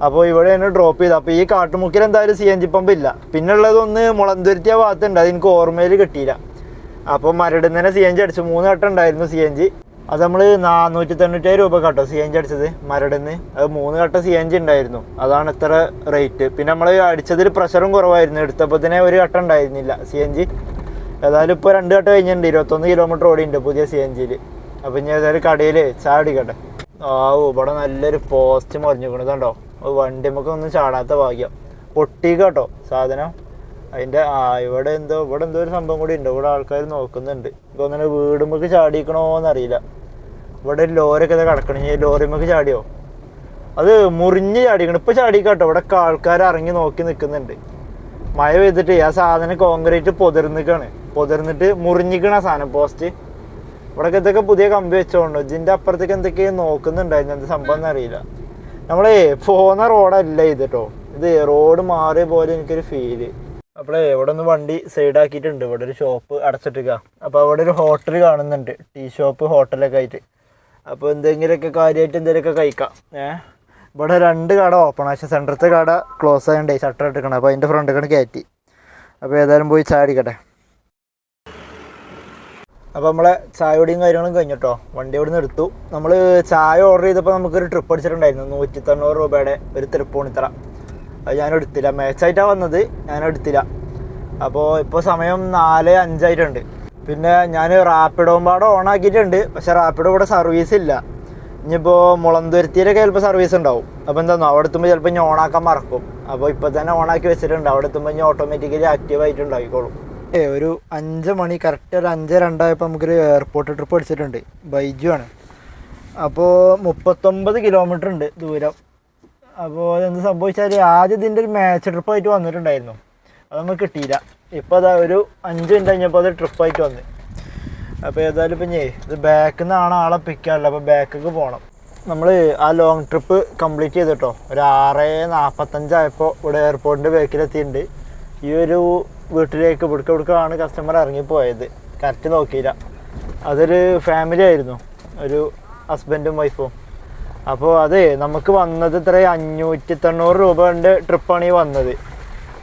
അപ്പോൾ ഇവിടെയാണ് ഡ്രോപ്പ് ചെയ്തത്. അപ്പോൾ ഈ കാട്ടുമുക്കിൽ എന്തായാലും CNG പമ്പ് ഇല്ല. പിന്നെ ഉള്ളതൊന്ന് മുളന്തുരുത്തിയ ഭാഗത്തുണ്ട്, അത് എനിക്ക് ഓർമ്മയിൽ കിട്ടിയില്ല. അപ്പോൾ മരടിൽ തന്നെ CNG അടിച്ചു. 3 വട്ടം ഉണ്ടായിരുന്നു CNG. അത് നമ്മൾ 497 രൂപ കേട്ടോ CNG അടിച്ചത് മരടിൽ നിന്ന്. അത് 3 വട്ടം CNG ഉണ്ടായിരുന്നു, അതാണ് ഇത്ര റേറ്റ്. പിന്നെ നമ്മൾ അടിച്ചതിൽ പ്രഷറും കുറവായിരുന്നു. എടുത്തപ്പോൾ തന്നെ 1 വട്ടം ഉണ്ടായിരുന്നില്ല CNG. ഏതായാലും ഇപ്പോൾ 2 വട്ടം കഴിഞ്ഞിട്ടുണ്ട്. 21 കിലോമീറ്റർ ഓടിയുണ്ട് പുതിയ CNGയിൽ. അപ്പോൾ ഇനി ഏതായാലും കടയിൽ ചായ അടിക്കട്ടെ. ഇവിടെ നല്ലൊരു പോസ്റ്റ് മറിഞ്ഞിരിക്കണതുണ്ടോ. വണ്ടി നമുക്ക് ഒന്നും ചാടാത്ത ഭാഗ്യം. പൊട്ടിക്ക കേട്ടോ സാധനം. അതിൻ്റെ ഇവിടെ എന്തോ ഒരു സംഭവം കൂടി ഉണ്ട്. ഇവിടെ ആൾക്കാർ നോക്കുന്നുണ്ട്. ഇപ്പോൾ അങ്ങനെ വീടുമ്പക്ക് ചാടിക്കണോന്നറിയില്ല. ഇവിടെ ഒരു ലോറിയൊക്കെ ഇതാ കിടക്കണം. ഈ ലോറിമ്മക്ക് ചാടിയോ? അത് മുറിഞ്ഞ് ചാടിക്കണം. ഇപ്പോൾ ചാടിക്കാട്ടോ. ഇവിടെ ആൾക്കാർ ഇറങ്ങി നോക്കി നിൽക്കുന്നുണ്ട്. മഴ പെയ്തിട്ട് ആ സാധനം കോൺക്രീറ്റ് പൊതിർന്നിട്ട് മുറിഞ്ഞിക്കണ സാധനം പോസ്റ്റ്. ഇവിടെയൊക്കെ ഇതൊക്കെ പുതിയ കമ്പി വെച്ചോണ്ടോ. ഇതിൻ്റെ അപ്പുറത്തേക്ക് എന്തൊക്കെയോ നോക്കുന്നുണ്ടായിരുന്നു. എന്ത് സംഭവം എന്നറിയില്ല. നമ്മളെ പോകുന്ന റോഡല്ല ഇത് കേട്ടോ. ഇത് റോഡ് മാറിയ പോലെ എനിക്കൊരു ഫീല്. അപ്പോഴേ ഇവിടെ ഒന്ന് വണ്ടി സൈഡാക്കിയിട്ടുണ്ട്. ഇവിടെ ഒരു ഷോപ്പ് അടച്ചിട്ടിരിക്കുക. അപ്പോൾ അവിടെ ഒരു ഹോട്ടൽ കാണുന്നുണ്ട്, ടീ ഷോപ്പ് ഹോട്ടലൊക്കെ ആയിട്ട്. അപ്പോൾ എന്തെങ്കിലുമൊക്കെ കാര്യമായിട്ട് എന്തെങ്കിലുമൊക്കെ കഴിക്കാം. ഇവിടെ 2 കട ഓപ്പൺ. പക്ഷേ സെൻറ്ററത്തെ കട ക്ലോസ് ആയതുകൊണ്ടേ ഷട്ടർ ഇട്ടിക്കണം. അപ്പോൾ അതിൻ്റെ ഫ്രണ്ടിലേക്കാണ് കയറ്റി. അപ്പോൾ ഏതായാലും പോയി ചായ അടിക്കട്ടെ. അപ്പോൾ നമ്മളെ ചായയോടെയും കാര്യങ്ങളും കഴിഞ്ഞിട്ടോ. വണ്ടി അവിടെ നിന്ന് എടുത്തു. നമ്മൾ ചായ ഓർഡർ ചെയ്തപ്പോൾ നമുക്കൊരു ട്രിപ്പ് അടിച്ചിട്ടുണ്ടായിരുന്നു 190 രൂപയുടെ ഒരു തൃപ്പൂണിത്തറ. അത് ഞാൻ എടുത്തില്ല, മാച്ചായിട്ടാണ് വന്നത്, ഞാൻ എടുത്തില്ല. അപ്പോൾ ഇപ്പോൾ സമയം 4:05 പിന്നെ ഞാൻ റാപ്പിഡോമ്പാട് ഓണാക്കിയിട്ടുണ്ട്. പക്ഷേ റാപ്പിഡോ ഇവിടെ സർവീസ് ഇല്ല. ഇനിയിപ്പോൾ മുളന്തുരുത്തിയിലൊക്കെ ചിലപ്പോൾ സർവീസ് ഉണ്ടാവും. അപ്പോൾ എന്താണോ അവിടെ എത്തുമ്പോൾ ചിലപ്പോൾ ഇനി ഓണാക്കാൻ മറക്കും. അപ്പോൾ ഇപ്പോൾ തന്നെ ഓണാക്കി വെച്ചിട്ടുണ്ട്. അവിടെ എത്തുമ്പോൾ ഇനി ഓട്ടോമാറ്റിക്കലി ആക്റ്റീവായിട്ട് ഉണ്ടായിക്കോളും. ഒരു 5 മണി കറക്റ്റ് ഒരു 5:02 നമുക്കൊരു എയർപോർട്ട് ട്രിപ്പ് അടിച്ചിട്ടുണ്ട്. ബൈജു ആണ്. അപ്പോൾ 39 കിലോമീറ്റർ ഉണ്ട് ദൂരം. അപ്പോൾ അതെന്ത് സംഭവിച്ചാൽ ആദ്യം ഇതിൻ്റെ ഒരു മാച്ച് ട്രിപ്പായിട്ട് വന്നിട്ടുണ്ടായിരുന്നു, അത് നമുക്ക് കിട്ടിയില്ല. ഇപ്പോൾ അതാ ഒരു 5 മിനിറ്റ് കഴിഞ്ഞപ്പോൾ അത് ട്രിപ്പായിട്ട് വന്ന്. അപ്പോൾ ഏതായാലും ഇപ്പം ഇത് ബാക്കിൽ നിന്നാണ് ആളെ പിക്കാറുള്ളത്. അപ്പോൾ ബാക്കിലേക്ക് പോകണം. നമ്മൾ ആ ലോങ് ട്രിപ്പ് കംപ്ലീറ്റ് ചെയ്തിട്ടോ. ഒരു 6:45 ഇവിടെ എയർപോർട്ടിൻ്റെ ബാക്കിലെത്തിയിട്ടുണ്ട്. ഈ ഒരു വീട്ടിലേക്ക് ഇവിടേക്കാണ് കസ്റ്റമർ ഇറങ്ങിപ്പോയത്. കറക്റ്റ് നോക്കിയില്ല. അതൊരു ഫാമിലി ആയിരുന്നു, ഒരു ഹസ്ബൻഡും വൈഫും. അപ്പോൾ അതെ നമുക്ക് വന്നത് ഇത്ര 590 രൂപയുടെ ട്രിപ്പാണ് ഈ വന്നത്.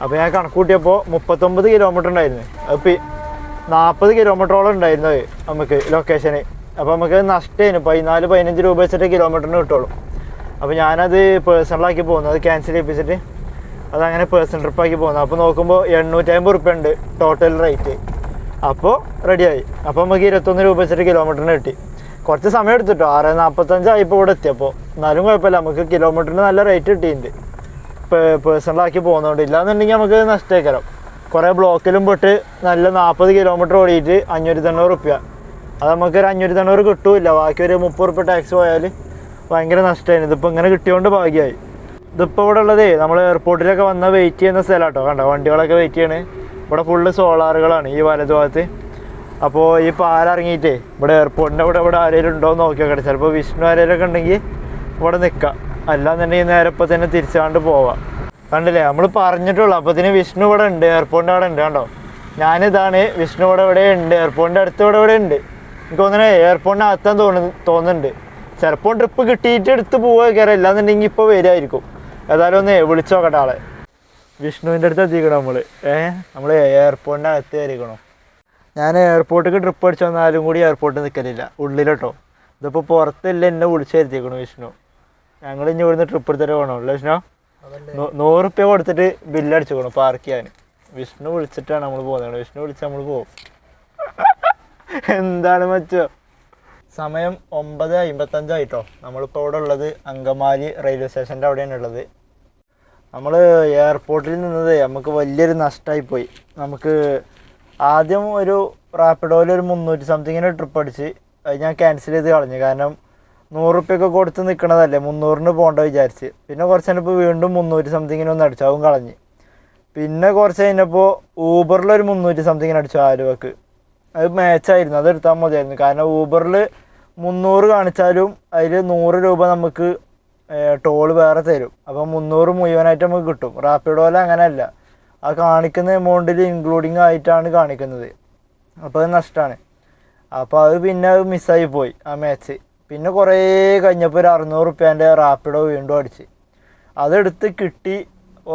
അപ്പോൾ ഞാൻ കണക്ക് കൂട്ടിയപ്പോൾ 39 കിലോമീറ്റർ ഉണ്ടായിരുന്നു. അപ്പോൾ 40 കിലോമീറ്ററോളം ഉണ്ടായിരുന്നു നമുക്ക് ലൊക്കേഷന്. അപ്പോൾ നമുക്ക് നഷ്ടമായിരുന്നു. 14-15 രൂപ വെച്ചിട്ട് കിലോമീറ്ററിന് കിട്ടുള്ളൂ. അപ്പോൾ ഞാനത് പേഴ്സണലാക്കി പോകുന്നത്, അത് ക്യാൻസൽ ചെയ്യിപ്പിച്ചിട്ട് അതങ്ങനെ പേഴ്സണൽ ട്രിപ്പാക്കി പോകുന്നത്. അപ്പോൾ നോക്കുമ്പോൾ 850 റുപ്യ ഉണ്ട് ടോട്ടൽ റേറ്റ്. അപ്പോൾ റെഡിയായി. അപ്പോൾ നമുക്ക് 21 രൂപ വെച്ചിട്ട് കിലോമീറ്ററിന് കിട്ടി. കുറച്ച് സമയം എടുത്തിട്ടോ, 6:45 ഇപ്പോൾ ഇവിടെ എത്തിയപ്പോൾ. എന്നാലും കുഴപ്പമില്ല, നമുക്ക് കിലോമീറ്ററിന് നല്ല റേറ്റ് കിട്ടിയിട്ടുണ്ട് പേഴ്സണലാക്കി പോകുന്നതുകൊണ്ട്. ഇല്ലാന്നുണ്ടെങ്കിൽ നമുക്ക് നഷ്ടമായിക്കരം. കുറേ ബ്ലോക്കിലും പെട്ട് നല്ല 40 കിലോമീറ്റർ ഓടിയിട്ട് 590 റുപ്യ. അത് നമുക്കൊരു 590 കിട്ടൂല്ല. ബാക്കി ഒരു 30 റുപ്യ ടാക്സ് പോയാൽ ഭയങ്കര നഷ്ടമായിരുന്നു. ഇതിപ്പോൾ ഇങ്ങനെ കിട്ടിയോണ്ട് ഭാഗ്യമായി. ഇതിപ്പോൾ ഇവിടെ ഉള്ളത് നമ്മൾ എയർപോർട്ടിലൊക്കെ വന്ന് വെയിറ്റ് ചെയ്യുന്ന സ്ഥലം കേട്ടോ. കണ്ടോ വണ്ടികളൊക്കെ വെയിറ്റ് ചെയ്യണേ. ഇവിടെ ഫുള്ള് സോളാറുകളാണ് ഈ വലതുഭാഗത്ത്. അപ്പോൾ ഈ പാലിറങ്ങിയിട്ടേ ഇവിടെ എയർപോർട്ടിൻ്റെ ഇവിടെ ആരെങ്കിലും ഉണ്ടോ എന്ന് നോക്കിയാൽ ചിലപ്പോൾ വിഷ്ണു ആരെങ്കിലൊക്കെ ഉണ്ടെങ്കിൽ ഇവിടെ നിൽക്കാം. അല്ലാന്നുണ്ടെങ്കിൽ നേരെ ഇപ്പോൾ തന്നെ തിരിച്ചാണ്ട് പോവാം. കണ്ടില്ലേ, നമ്മൾ പറഞ്ഞിട്ടുള്ളൂ. അപ്പോഴത്തേന് വിഷ്ണു ഇവിടെ ഉണ്ട്, എയർപോർട്ടിൻ്റെ അവിടെ ഉണ്ട്. കണ്ടോ ഞാനിതാണ്, വിഷ്ണു ഇവിടെ ഉണ്ട്, എയർപോർട്ടിൻ്റെ അടുത്ത് ഇവിടെ ഉണ്ട്. എനിക്ക് തോന്നുന്നത് എയർപോർട്ടിന് അകത്താൻ തോന്നുന്നുണ്ട്. ചിലപ്പോൾ ട്രിപ്പ് കിട്ടിയിട്ട് എടുത്ത് പോവുക കയറാം, ഇല്ലാന്നുണ്ടെങ്കിൽ ഇപ്പോൾ വരുമായിരിക്കും. ഏതായാലും ഒന്ന് വിളിച്ചു നോക്കട്ടെ ആളെ. വിഷ്ണുവിൻ്റെ അടുത്ത് എത്തിക്കണം നമ്മൾ എയർപോർട്ടിൻ്റെ അകത്ത് കയറിക്കണോ. ഞാൻ എയർപോർട്ടിലേക്ക് ട്രിപ്പ് അടിച്ച് വന്നാലും കൂടി എയർപോർട്ടിൽ നിൽക്കലില്ല, ഉള്ളിലോട്ടോ. ഇതിപ്പോൾ പുറത്തില്ല, എന്നെ വിളിച്ചു വരുത്തിക്കണു വിഷ്ണു. ഞങ്ങൾ ഇനി ഇവിടുന്ന് ട്രിപ്പ് എടുത്തിട്ട് പോകണോ അല്ലേ വിഷ്ണു? 100 റുപ്യ കൊടുത്തിട്ട് ബില്ലടിച്ചുക്കണം പാർക്ക് ചെയ്യാൻ. വിഷ്ണു വിളിച്ചിട്ടാണ് നമ്മൾ പോകുന്നത്. വിഷ്ണു വിളിച്ച് നമ്മൾ പോകും. എന്താണ് മച്ചോ? സമയം 9:55 നമ്മളിപ്പോൾ ഇവിടെ ഉള്ളത് അങ്കമാലി റെയിൽവേ സ്റ്റേഷൻ്റെ അവിടെയാണ് ഉള്ളത്. നമ്മൾ എയർപോർട്ടിൽ നിന്നത് നമുക്ക് വലിയൊരു നഷ്ടമായിപ്പോയി. നമുക്ക് ആദ്യം ഒരു റാപ്പിഡോയിൽ ഒരു 300 സംതിങ്ങിന് ട്രിപ്പ് അടിച്ച് അത് ഞാൻ ക്യാൻസൽ ചെയ്ത് കളഞ്ഞു. കാരണം 100 റുപ്യൊക്കെ കൊടുത്ത് നിൽക്കണതല്ലേ, 300-ന് പോകേണ്ട വിചാരിച്ച്. പിന്നെ കുറച്ച് കഴിഞ്ഞപ്പോൾ വീണ്ടും 300 സംതിങ്ങിനൊന്ന് അടിച്ചു, അതും കളഞ്ഞ്. പിന്നെ കുറച്ച് കഴിഞ്ഞപ്പോൾ ഊബറിലൊരു 300 സംതിങ്ങിന് അടിച്ചു ആലുവക്ക്. അത് മാച്ചായിരുന്നു, അത് എടുത്താൽ മതിയായിരുന്നു. കാരണം ഊബറിൽ 300 കാണിച്ചാലും അതിൽ 100 രൂപ നമുക്ക് ടോൾ വേറെ തരും. അപ്പോൾ 300 മുഴുവനായിട്ട് നമുക്ക് കിട്ടും. റാപ്പിഡോയിൽ അങ്ങനെയല്ല, ആ കാണിക്കുന്ന എമൗണ്ടിൽ ഇൻക്ലൂഡിങ് ആയിട്ടാണ് കാണിക്കുന്നത്. അപ്പോൾ അത് നഷ്ടമാണ്. അപ്പോൾ അത് പിന്നെ അത് മിസ്സായി പോയി ആ മാച്ച്. പിന്നെ കുറേ കഴിഞ്ഞപ്പോൾ ഒരു 600 റുപ്യേൻ്റെ റാപ്പിഡോ വീണ്ടും അടിച്ച് അതെടുത്ത് കിട്ടി.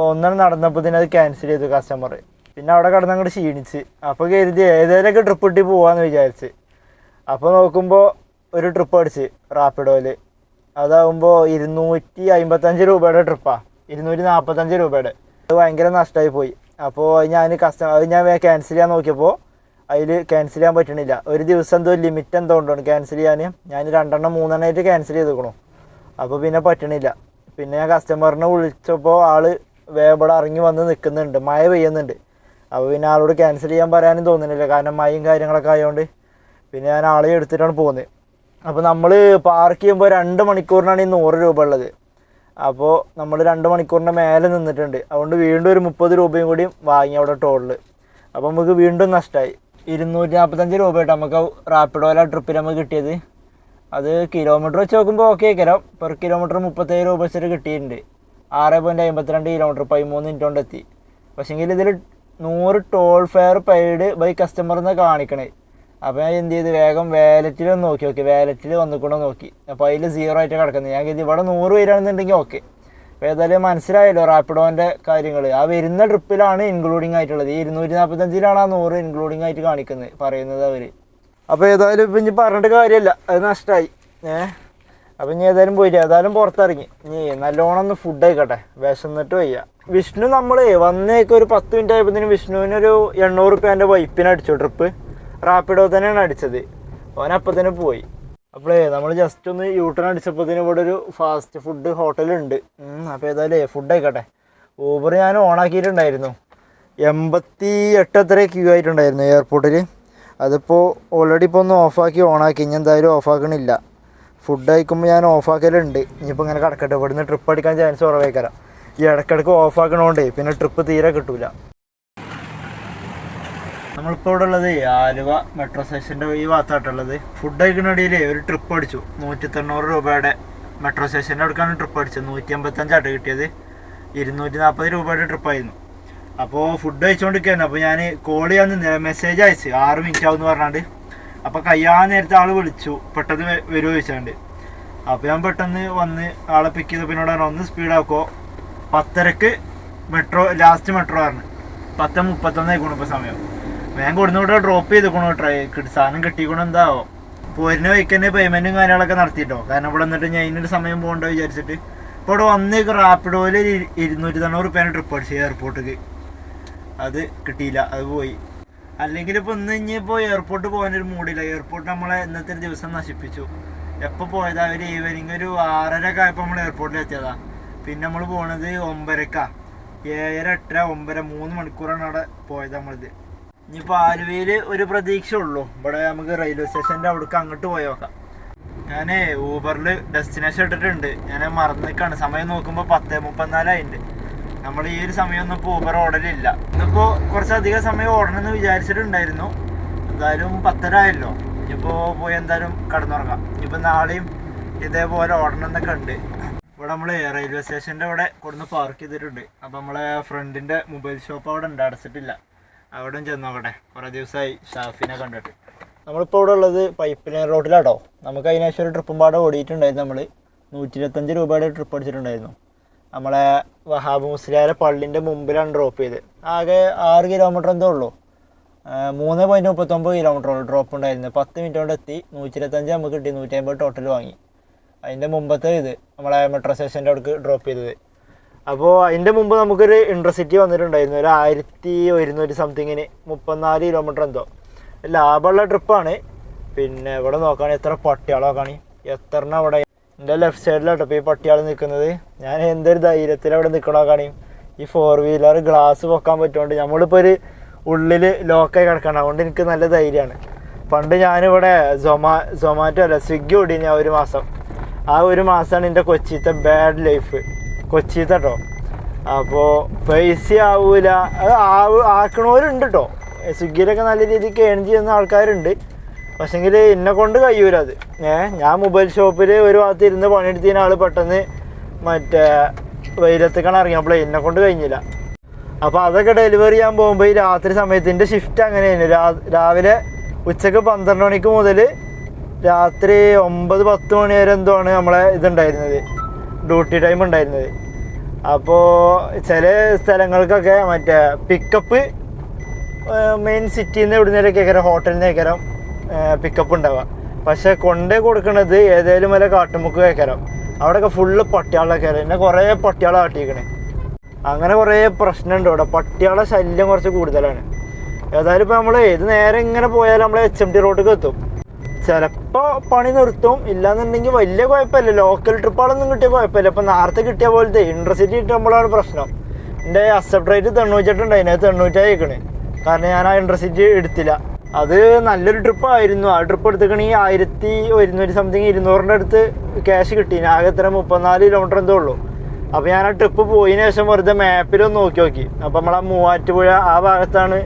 ഒന്നാണ് നടന്നപ്പോൾ തന്നെ അത് ക്യാൻസൽ ചെയ്തു കസ്റ്റമർ. പിന്നെ അവിടെ കിടന്ന് അങ്ങോട്ട് ക്ഷീണിച്ച്. അപ്പോൾ കരുതി ഏതെങ്കിലുമൊക്കെ ട്രിപ്പ് ഇട്ടി പോകാമെന്ന് വിചാരിച്ച്. അപ്പോൾ നോക്കുമ്പോൾ ഒരു ട്രിപ്പ് അടിച്ച് റാപ്പിഡോയിൽ. അതാകുമ്പോൾ 255 രൂപയുടെ ട്രിപ്പാണ്, 245 രൂപയുടെ. അത് ഭയങ്കര നഷ്ടമായി പോയി. അപ്പോൾ അത് ഞാൻ ക്യാൻസൽ ചെയ്യാൻ നോക്കിയപ്പോൾ അതിൽ ക്യാൻസൽ ചെയ്യാൻ പറ്റണില്ല. ഒരു ദിവസം എന്തോ ലിമിറ്റ് എന്തോ ഉണ്ടോ ക്യാൻസൽ ചെയ്യാൻ. ഞാൻ 2-3 ക്യാൻസൽ ചെയ്തേക്കണു. അപ്പോൾ പിന്നെ പറ്റണില്ല. പിന്നെ ഞാൻ കസ്റ്റമറിനെ വിളിച്ചപ്പോൾ ആൾ ഇവിടെ ഇറങ്ങി വന്ന് നിൽക്കുന്നുണ്ട്, മഴ പെയ്യുന്നുണ്ട്. അപ്പോൾ പിന്നെ ആളോട് ക്യാൻസൽ ചെയ്യാൻ പറയാനും തോന്നുന്നില്ല, കാരണം മഴയും കാര്യങ്ങളൊക്കെ ആയതുകൊണ്ട്. പിന്നെ ഞാൻ ആളെ എടുത്തിട്ടാണ് പോകുന്നത്. അപ്പോൾ നമ്മൾ പാർക്ക് ചെയ്യുമ്പോൾ 2 മണിക്കൂറിനാണ് ഈ 100 രൂപ ഉള്ളത്. അപ്പോൾ നമ്മൾ 2 മണിക്കൂറിൻ്റെ മേലെ നിന്നിട്ടുണ്ട്. അതുകൊണ്ട് വീണ്ടും ഒരു 30 രൂപയും കൂടി വാങ്ങി അവിടെ ടോളിൽ. അപ്പോൾ നമുക്ക് വീണ്ടും നഷ്ടമായി. 245 രൂപയായിട്ട് നമുക്ക് റാപ്പിഡോയിലെ ട്രിപ്പിൽ നമുക്ക് കിട്ടിയത്. അത് കിലോമീറ്റർ വെച്ച് നോക്കുമ്പോൾ ഓക്കെ ആയിക്കരാം. പെർ കിലോമീറ്റർ 37 രൂപ വെച്ചിട്ട് കിട്ടിയിട്ടുണ്ട്. 6.52 കിലോമീറ്റർ 13 മിനിറ്റ് കൊണ്ട് എത്തി. പക്ഷേങ്കിൽ ഇതിൽ 100 toll fare paid by customer എന്ന് കാണിക്കണേ. അപ്പോൾ ഞാൻ എന്ത് ചെയ്ത് വേഗം വാലറ്റിലൊന്ന് നോക്കി, വാലറ്റിൽ വന്നിക്കൂടെ നോക്കി. അപ്പോൾ അതിൽ 0 ആയിട്ട് കിടക്കുന്നത്. ഞാൻ ഇത് ഇവിടെ 100 വരികയാണെന്നുണ്ടെങ്കിൽ ഓക്കെ. അപ്പോൾ ഏതായാലും മനസ്സിലായല്ലോ റാപ്പിഡോൻ്റെ കാര്യങ്ങൾ. ആ വരുന്ന ട്രിപ്പിലാണ് ഇൻക്ലൂഡിങ് ആയിട്ടുള്ളത്. ഈ 245-ലാണ് ആ 100 ഇൻക്ലൂഡിങ് ആയിട്ട് കാണിക്കുന്നത്, പറയുന്നത് അവർ. അപ്പോൾ ഏതായാലും ഇപ്പം ഇനി പറഞ്ഞിട്ട് കാര്യമില്ല, അത് നഷ്ടമായി. അപ്പം ഇനി ഏതായാലും പോയില്ല, ഏതായാലും പുറത്തിറങ്ങി. ഇനി നല്ലോണം ഒന്ന് ഫുഡ് ആയിക്കോട്ടെ, വിശന്നിട്ട് വയ്യ. വിഷ്ണു നമ്മൾ വന്നേക്ക് ഒരു 10 മിനിറ്റ് ആയപ്പോഴത്തേനും വിഷ്ണുവിനൊരു 800 റുപ്യേൻ്റെ വൈപ്പിന് അടിച്ചു ട്രിപ്പ്. റാപ്പിഡോ തന്നെയാണ് അടിച്ചത്. ഓനപ്പത്തന്നെ പോയി. അപ്പോഴേ നമ്മൾ ജസ്റ്റ് ഒന്ന് യൂട്ടേൺ അടിച്ചപ്പോഴത്തേനും ഇവിടെ ഒരു ഫാസ്റ്റ് ഫുഡ് ഹോട്ടലുണ്ട്. അപ്പോൾ ഏതായാലും ഫുഡ് ആയിക്കോട്ടെ. ഊബർ ഞാൻ ഓണാക്കിയിട്ടുണ്ടായിരുന്നു. 88 എത്ര ക്യൂ ആയിട്ടുണ്ടായിരുന്നു എയർപോർട്ടിൽ. അതിപ്പോൾ ഓൾറെഡി ഇപ്പോൾ ഒന്ന് ഓഫാക്കി ഓണാക്കി. ഇനി എന്തായാലും ഓഫാക്കണില്ല. ഫുഡ് കഴിക്കുമ്പോൾ ഞാൻ ഓഫാക്കലുണ്ട്. ഇനിയിപ്പോൾ ഇങ്ങനെ കിടക്കട്ടെ, ഇവിടുന്ന് ട്രിപ്പ് അടിക്കാൻ ചാൻസ് കുറവേക്കരാം. ഈ ഇടയ്ക്കിടയ്ക്ക് ഓഫാക്കണോണ്ടേ പിന്നെ ട്രിപ്പ് തീരെ കിട്ടൂല. നമ്മളിപ്പോൾ ഇവിടെ ഉള്ളത് ആലുവ മെട്രോ സ്റ്റേഷൻ്റെ ഈ ഭാഗത്തായിട്ടുള്ളത്. ഫുഡ് കഴിക്കുന്നതിനിടയിൽ ഒരു ട്രിപ്പ് അടിച്ചു. 190 രൂപയുടെ മെട്രോ സ്റ്റേഷൻ്റെ അടുക്കാണ് ട്രിപ്പ് അടിച്ചത്. 155 കിട്ടിയത്. 240 രൂപയുടെ ട്രിപ്പായിരുന്നു. അപ്പോൾ ഫുഡ് കഴിച്ചുകൊണ്ടിരിക്കുകയായിരുന്നു. അപ്പോൾ ഞാൻ കോൾ ചെയ്യാൻ നിന്നില്ല, മെസ്സേജ് അയച്ച് 6 മിനിറ്റ് ആവും എന്ന് പറഞ്ഞാണ്ട്. അപ്പോൾ കഴിയാൻ നേരത്തെ ആൾ വിളിച്ചു, പെട്ടെന്ന് വരുമോ ചോദിച്ചാണ്ട്. അപ്പോൾ ഞാൻ പെട്ടെന്ന് വന്ന് ആളെ പിക്ക് ചെയ്തപ്പോൾ എന്നോട് ഒന്ന് സ്പീഡാക്കോ, 10:30 മെട്രോ ലാസ്റ്റ് മെട്രോ പറഞ്ഞു. 10:31 ആയിക്കോണം ഇപ്പോൾ സമയം. ഞാൻ കൊടുന്നോട്ട് ഡ്രോപ്പ് ചെയ്തേക്കണോ, സാധനം കിട്ടിക്കണോ എന്താവോ. പോരിന് വയ്ക്കന്നെ പേയ്മെൻറ്റും കാര്യങ്ങളൊക്കെ നടത്തിയിട്ടോ. കാരണം ഇവിടെ വന്നിട്ട് ഞാൻ അതിനൊരു സമയം പോകണ്ട വിചാരിച്ചിട്ട്. ഇപ്പോൾ ഇവിടെ വന്നേക്ക് റാപ്പിഡോയിൽ 290 റുപ്യേൻ്റെ ട്രിപ്പ് അടിച്ചു എയർപോർട്ടിലേക്ക്. അത് കിട്ടിയില്ല, അത് പോയി. അല്ലെങ്കിൽ ഇപ്പോൾ ഇന്ന് ഇനിയിപ്പോൾ എയർപോർട്ട് പോകാനൊരു മൂടില്ല. എയർപോർട്ട് നമ്മളെ ഇന്നത്തെ ഒരു ദിവസം നശിപ്പിച്ചു. എപ്പോൾ പോയതാ, ഒരു ഈവനിങ് ഒരു 6:30 ആയപ്പോൾ നമ്മൾ എയർപോർട്ടിൽ എത്തിയതാ. പിന്നെ നമ്മൾ പോണത് 9:00, 7, 8, 9, 3 മണിക്കൂറാണ് അവിടെ പോയത് നമ്മളിത്. ഇനിയിപ്പോൾ ആലുവയിൽ ഒരു പ്രതീക്ഷ ഉള്ളൂ. ഇവിടെ നമുക്ക് റെയിൽവേ സ്റ്റേഷൻ്റെ അവിടേക്ക് അങ്ങോട്ട് പോയി നോക്കാം. ഞാൻ ഊബറിൽ ഡെസ്റ്റിനേഷൻ ഇട്ടിട്ടുണ്ട്. ഞാൻ മറന്നിക്കാണ്. സമയം നോക്കുമ്പോൾ 10:34 ആയിട്ടുണ്ട്. നമ്മൾ ഈ ഒരു സമയമൊന്നും ഇപ്പോൾ ഊബർ ഓടലില്ല. ഇന്നിപ്പോൾ കുറച്ചധികം സമയം ഓടണമെന്ന് വിചാരിച്ചിട്ടുണ്ടായിരുന്നു. എന്തായാലും 10:30 ആയല്ലോ. ഇനിയിപ്പോൾ പോയി എന്തായാലും കടന്നുറങ്ങാം. ഇനിയിപ്പോൾ നാളെയും ഇതേപോലെ ഓടണം എന്നൊക്കെ ഉണ്ട്. ഇവിടെ നമ്മൾ റെയിൽവേ സ്റ്റേഷൻ്റെ അവിടെ കൊടുന്ന് പാർക്ക് ചെയ്തിട്ടുണ്ട്. അപ്പോൾ നമ്മളെ ഫ്രണ്ടിൻ്റെ മൊബൈൽ ഷോപ്പ് അവിടെ ഉണ്ട്, അടച്ചിട്ടില്ല. അവിടെ ചെന്നോക്കട്ടെ. കുറേ ദിവസമായി ഷാഫിനെ കണ്ടിട്ട്. നമ്മളിപ്പോൾ ഇവിടെ ഉള്ളത് പൈപ്പ് ലൈൻ റോഡിലാട്ടോ. നമുക്ക് അതിനേശം ഒരു ട്രിപ്പും പാടെ ഓടിയിട്ടുണ്ടായിരുന്നു. നമ്മൾ 125 രൂപയുടെ ട്രിപ്പ് അടിച്ചിട്ടുണ്ടായിരുന്നു. നമ്മളെ വഹാബ് മുസ്ലിയാരെ പള്ളിൻ്റെ മുമ്പിലാണ് ഡ്രോപ്പ് ചെയ്ത്. ആകെ 6 കിലോമീറ്റർ എന്തോ ഉള്ളൂ. 3.39 കിലോമീറ്റർ ഡ്രോപ്പ് ഉണ്ടായിരുന്നു. 10 മിനിറ്റ് കൊണ്ട് എത്തി. 125 നമുക്ക് കിട്ടി. 150 ടോട്ടൽ വാങ്ങി. അതിൻ്റെ മുമ്പത്തെ ഇത് നമ്മളെ മെട്രോ സ്റ്റേഷൻ്റെ അവിടേക്ക് ഡ്രോപ്പ് ചെയ്തത്. അപ്പോൾ അതിൻ്റെ മുമ്പ് നമുക്കൊരു ഇൻട്രസിറ്റി വന്നിട്ടുണ്ടായിരുന്നു. ഒരു 1100 സംതിങ്ങിന് 34 കിലോമീറ്റർ എന്തോ. ലാഭമുള്ള ട്രിപ്പാണ്. പിന്നെ ഇവിടെ നോക്കുകയാണെങ്കിൽ എത്ര പട്ടിയാളോ നോക്കുകയാണെങ്കിൽ എത്ര അവിടെ എൻ്റെ ലെഫ്റ്റ് സൈഡിലാട്ടോ ഇപ്പോൾ ഈ പട്ടിയാൾ നിൽക്കുന്നത്. ഞാൻ എന്തൊരു ധൈര്യത്തിൽ അവിടെ നിൽക്കണോ നോക്കുകയാണെങ്കിൽ ഈ 4 വീലർ ഗ്ലാസ് പൊക്കാൻ പറ്റുകൊണ്ട് നമ്മളിപ്പോൾ ഒരു ഉള്ളിൽ ലോക്കായി കിടക്കണം. അതുകൊണ്ട് എനിക്ക് നല്ല ധൈര്യമാണ്. പണ്ട് ഞാനിവിടെ സൊമാറ്റോ അല്ല സ്വിഗ്ഗി ഓടിന് ഒരു മാസം. ആ ഒരു മാസമാണ് എൻ്റെ കൊച്ചിത്തെ ബാഡ് ലൈഫ്. കൊച്ചിത്തെ കേട്ടോ. അപ്പോൾ പൈസ ആവൂല, അത് ആക്കണവരുണ്ട് കേട്ടോ. സ്വിഗ്ഗിയിലൊക്കെ നല്ല രീതിക്ക് ഏൺ ചെയ്യുന്ന ആൾക്കാരുണ്ട്. പക്ഷേങ്കിൽ എന്നെ കൊണ്ട് കഴിയൂല അത്. ഞാൻ മൊബൈൽ ഷോപ്പിൽ ഒരു ഭാഗത്ത് ഇരുന്ന് പണിയെടുത്തതിന് ആൾ പെട്ടെന്ന് മറ്റേ വെയിലത്തേക്കാണ് ഇറങ്ങിയപ്പോൾ എന്നെ കൊണ്ട് കഴിഞ്ഞില്ല. അപ്പോൾ അതൊക്കെ ഡെലിവറി ചെയ്യാൻ പോകുമ്പോൾ ഈ രാത്രി സമയത്തിൻ്റെ ഷിഫ്റ്റ് അങ്ങനെയായിരുന്നു. രാവിലെ ഉച്ചക്ക് 12 മണിക്ക് മുതൽ രാത്രി 9-10 മണി വരെ എന്തോ ആണ് നമ്മളെ ഇതുണ്ടായിരുന്നത്, ഡ്യൂട്ടി ടൈം ഉണ്ടായിരുന്നത്. അപ്പോൾ ചില സ്ഥലങ്ങൾക്കൊക്കെ മറ്റേ പിക്കപ്പ് മെയിൻ സിറ്റിയിൽ നിന്ന് എവിടുന്നേരൊക്കെ ഹോട്ടലിൽ നിന്നേക്കരം പിക്കപ്പ് ഉണ്ടാവുക. പക്ഷെ കൊണ്ടേ കൊടുക്കുന്നത് ഏതെങ്കിലും വല്ല കാട്ടുമുക്ക് കേൾക്കരം. അവിടെയൊക്കെ ഫുള്ള് പട്ടിയാളൊക്കെ എന്നെ കുറേ പട്ടിയാളെ കാട്ടിയിരിക്കണേ. അങ്ങനെ കുറേ പ്രശ്നമുണ്ട് ഇവിടെ. പട്ടിയാളെ ശല്യം കുറച്ച് കൂടുതലാണ്. ഏതായാലും ഇപ്പോൾ നമ്മൾ ഇത് നേരെ ഇങ്ങനെ പോയാൽ നമ്മൾ HMT റോഡിലേക്ക് എത്തും. ചിലപ്പോൾ പണി നിർത്തും. ഇല്ലാന്നുണ്ടെങ്കിൽ വലിയ കുഴപ്പമില്ല. ലോക്കൽ ട്രിപ്പുകളൊന്നും കിട്ടിയ കുഴപ്പമില്ല. ഇപ്പം നേരത്തെ കിട്ടിയ പോലത്തെ ഇൻട്രസിറ്റി കിട്ടുമ്പോഴാണ് പ്രശ്നം. എൻ്റെ അക്സെപ്റ്റ് റേറ്റ് 98 ഉണ്ടായിരുന്നു. 98 ആയിക്കണേ. കാരണം ഞാൻ ആ ഇൻട്രസിറ്റി എടുത്തില്ല. അത് നല്ലൊരു ട്രിപ്പായിരുന്നു. ആ ട്രിപ്പ് എടുത്തിക്കണമെങ്കിൽ 1100 സംതിങ് 200ൻ്റെ അടുത്ത് ക്യാഷ് കിട്ടി. ആകെ എത്ര 34 കിലോമീറ്റർ എന്തോ ഉള്ളൂ. അപ്പോൾ ഞാൻ ആ ട്രിപ്പ് പോയതിനു ശേഷം വെറുതെ മാപ്പിലൊന്ന് നോക്കി. അപ്പോൾ നമ്മളെ മൂവാറ്റുപുഴ ആ ഭാഗത്താണ്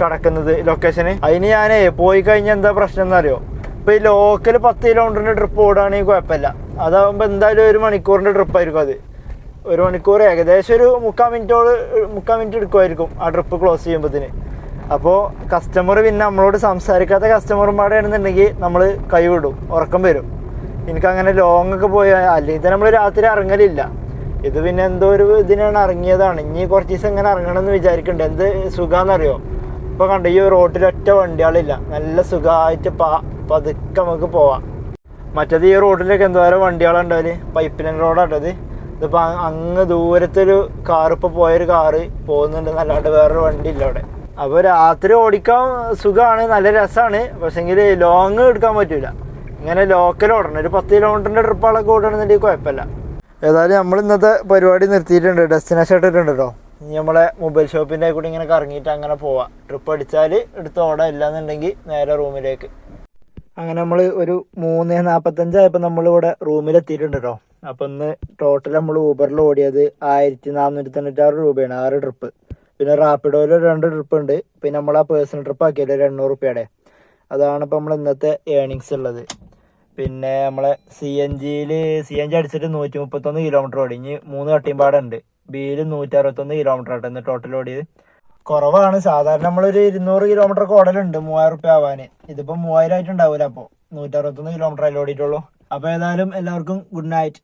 കിടക്കുന്നത് ലൊക്കേഷന്. അതിന് ഞാൻ പോയി കഴിഞ്ഞാൽ എന്താ പ്രശ്നം എന്നറിയോ? ഇപ്പോൾ ഈ ലോക്കൽ 10 കിലോമീറ്ററിൻ്റെ ട്രിപ്പ് ഓടുകയാണെങ്കിൽ കുഴപ്പമില്ല. അതാകുമ്പോൾ എന്തായാലും 1 മണിക്കൂറിൻ്റെ ട്രിപ്പായിരിക്കും അത്. 1 മണിക്കൂർ ഏകദേശം ഒരു 3/4 മിനിറ്റ് എടുക്കുമായിരിക്കും ആ ട്രിപ്പ് ക്ലോസ് ചെയ്യുമ്പോഴത്തേന്. അപ്പോൾ കസ്റ്റമർ പിന്നെ നമ്മളോട് സംസാരിക്കാത്ത കസ്റ്റമർമാരാണെന്നുണ്ടെങ്കിൽ നമ്മൾ കൈവിടും, ഉറക്കം വരും. എനിക്കങ്ങനെ ലോങ് ഒക്കെ പോയാൽ അല്ലെങ്കിൽ തന്നെ നമ്മൾ രാത്രി ഇറങ്ങലില്ല. ഇത് പിന്നെ എന്തോ ഒരു ഇതിനാണ് ഇറങ്ങിയതാണ്. ഇനി കുറച്ച് ദിവസം ഇങ്ങനെ ഇറങ്ങണമെന്ന് വിചാരിക്കുന്നുണ്ട്. എന്ത് സുഖമാണെന്നറിയോ? ഇപ്പൊ കണ്ട ഈ റോട്ടിൽ ഒറ്റ വണ്ടികളില്ല, നല്ല സുഖമായിട്ട് പതുക്കെ നമുക്ക് പോവാം. മറ്റേത് ഈ റോഡിലൊക്കെ എന്തോരം വണ്ടികളുണ്ടാവില്ല, പൈപ്പ് ലൈൻ റോഡാട്ടത്. ഇതിപ്പോ അങ്ങ് ദൂരത്തൊരു കാർ, ഇപ്പൊ പോയൊരു കാറ് പോകുന്നുണ്ട്, നല്ലാണ്ട് വേറൊരു വണ്ടി ഇല്ല അവിടെ. അപ്പോൾ രാത്രി ഓടിക്കാൻ സുഖമാണ്, നല്ല രസമാണ്. പക്ഷെങ്കിൽ ലോങ് എടുക്കാൻ പറ്റൂല. ഇങ്ങനെ ലോക്കൽ ഓടണം, ഒരു 10 കിലോമീറ്ററിന്റെ ട്രിപ്പുകളൊക്കെ ഓടണമെന്നുണ്ടെങ്കിൽ കുഴപ്പമില്ല. ഏതായാലും നമ്മൾ ഇന്നത്തെ പരിപാടി നിർത്തിയിട്ടുണ്ട്, ഡെസ്റ്റിനേഷൻ ഇട്ടിട്ടുണ്ട് കേട്ടോ. ഇനി നമ്മളെ മൊബൈൽ ഷോപ്പിൻ്റെ കൂടി ഇങ്ങനെ കറങ്ങിയിട്ട് അങ്ങനെ പോവാം. ട്രിപ്പ് അടിച്ചാൽ എടുത്ത് ഓടാം, ഇല്ലാന്നുണ്ടെങ്കിൽ നേരെ റൂമിലേക്ക്. അങ്ങനെ നമ്മൾ ഒരു 3:45 ആയപ്പോൾ നമ്മളിവിടെ റൂമിലെത്തിയിട്ടുണ്ട് കേട്ടോ. അപ്പം ഇന്ന് ടോട്ടൽ നമ്മൾ ഊബറിൽ ഓടിയത് 1496 രൂപയാണ് 6 ട്രിപ്പ്. പിന്നെ റാപ്പിഡോയിൽ 2 ട്രിപ്പ് ഉണ്ട്. പിന്നെ നമ്മൾ ആ പേഴ്സണൽ ട്രിപ്പ് ആക്കിയല്ലോ 200 രൂപയുടെ. അതാണ് ഇപ്പോൾ നമ്മൾ ഇന്നത്തെ ഏണിങ്സ് ഉള്ളത്. പിന്നെ നമ്മളെ സി എൻ ജി അടിച്ചിട്ട് 131 കിലോമീറ്റർ ഓടി. ഇനി 3 കട്ടിയും പാടുണ്ട്. ബിയിൽ 161 കിലോമീറ്റർ ആട്ടെ ഇന്ന് ടോട്ടൽ ഓടിയത്. കുറവാണ്, സാധാരണ നമ്മളൊരു 200 കിലോമീറ്റർ ഒക്കെ ഓടലുണ്ട് 3000 രൂപ ആവാൻ. ഇതിപ്പോൾ 3000 ആയിട്ടുണ്ടാവില്ല. അപ്പോൾ 161 കിലോമീറ്റർ അല്ലേ ഓടിയിട്ടുള്ളൂ. അപ്പോൾ ഏതായാലും എല്ലാവർക്കും ഗുഡ് നൈറ്റ്.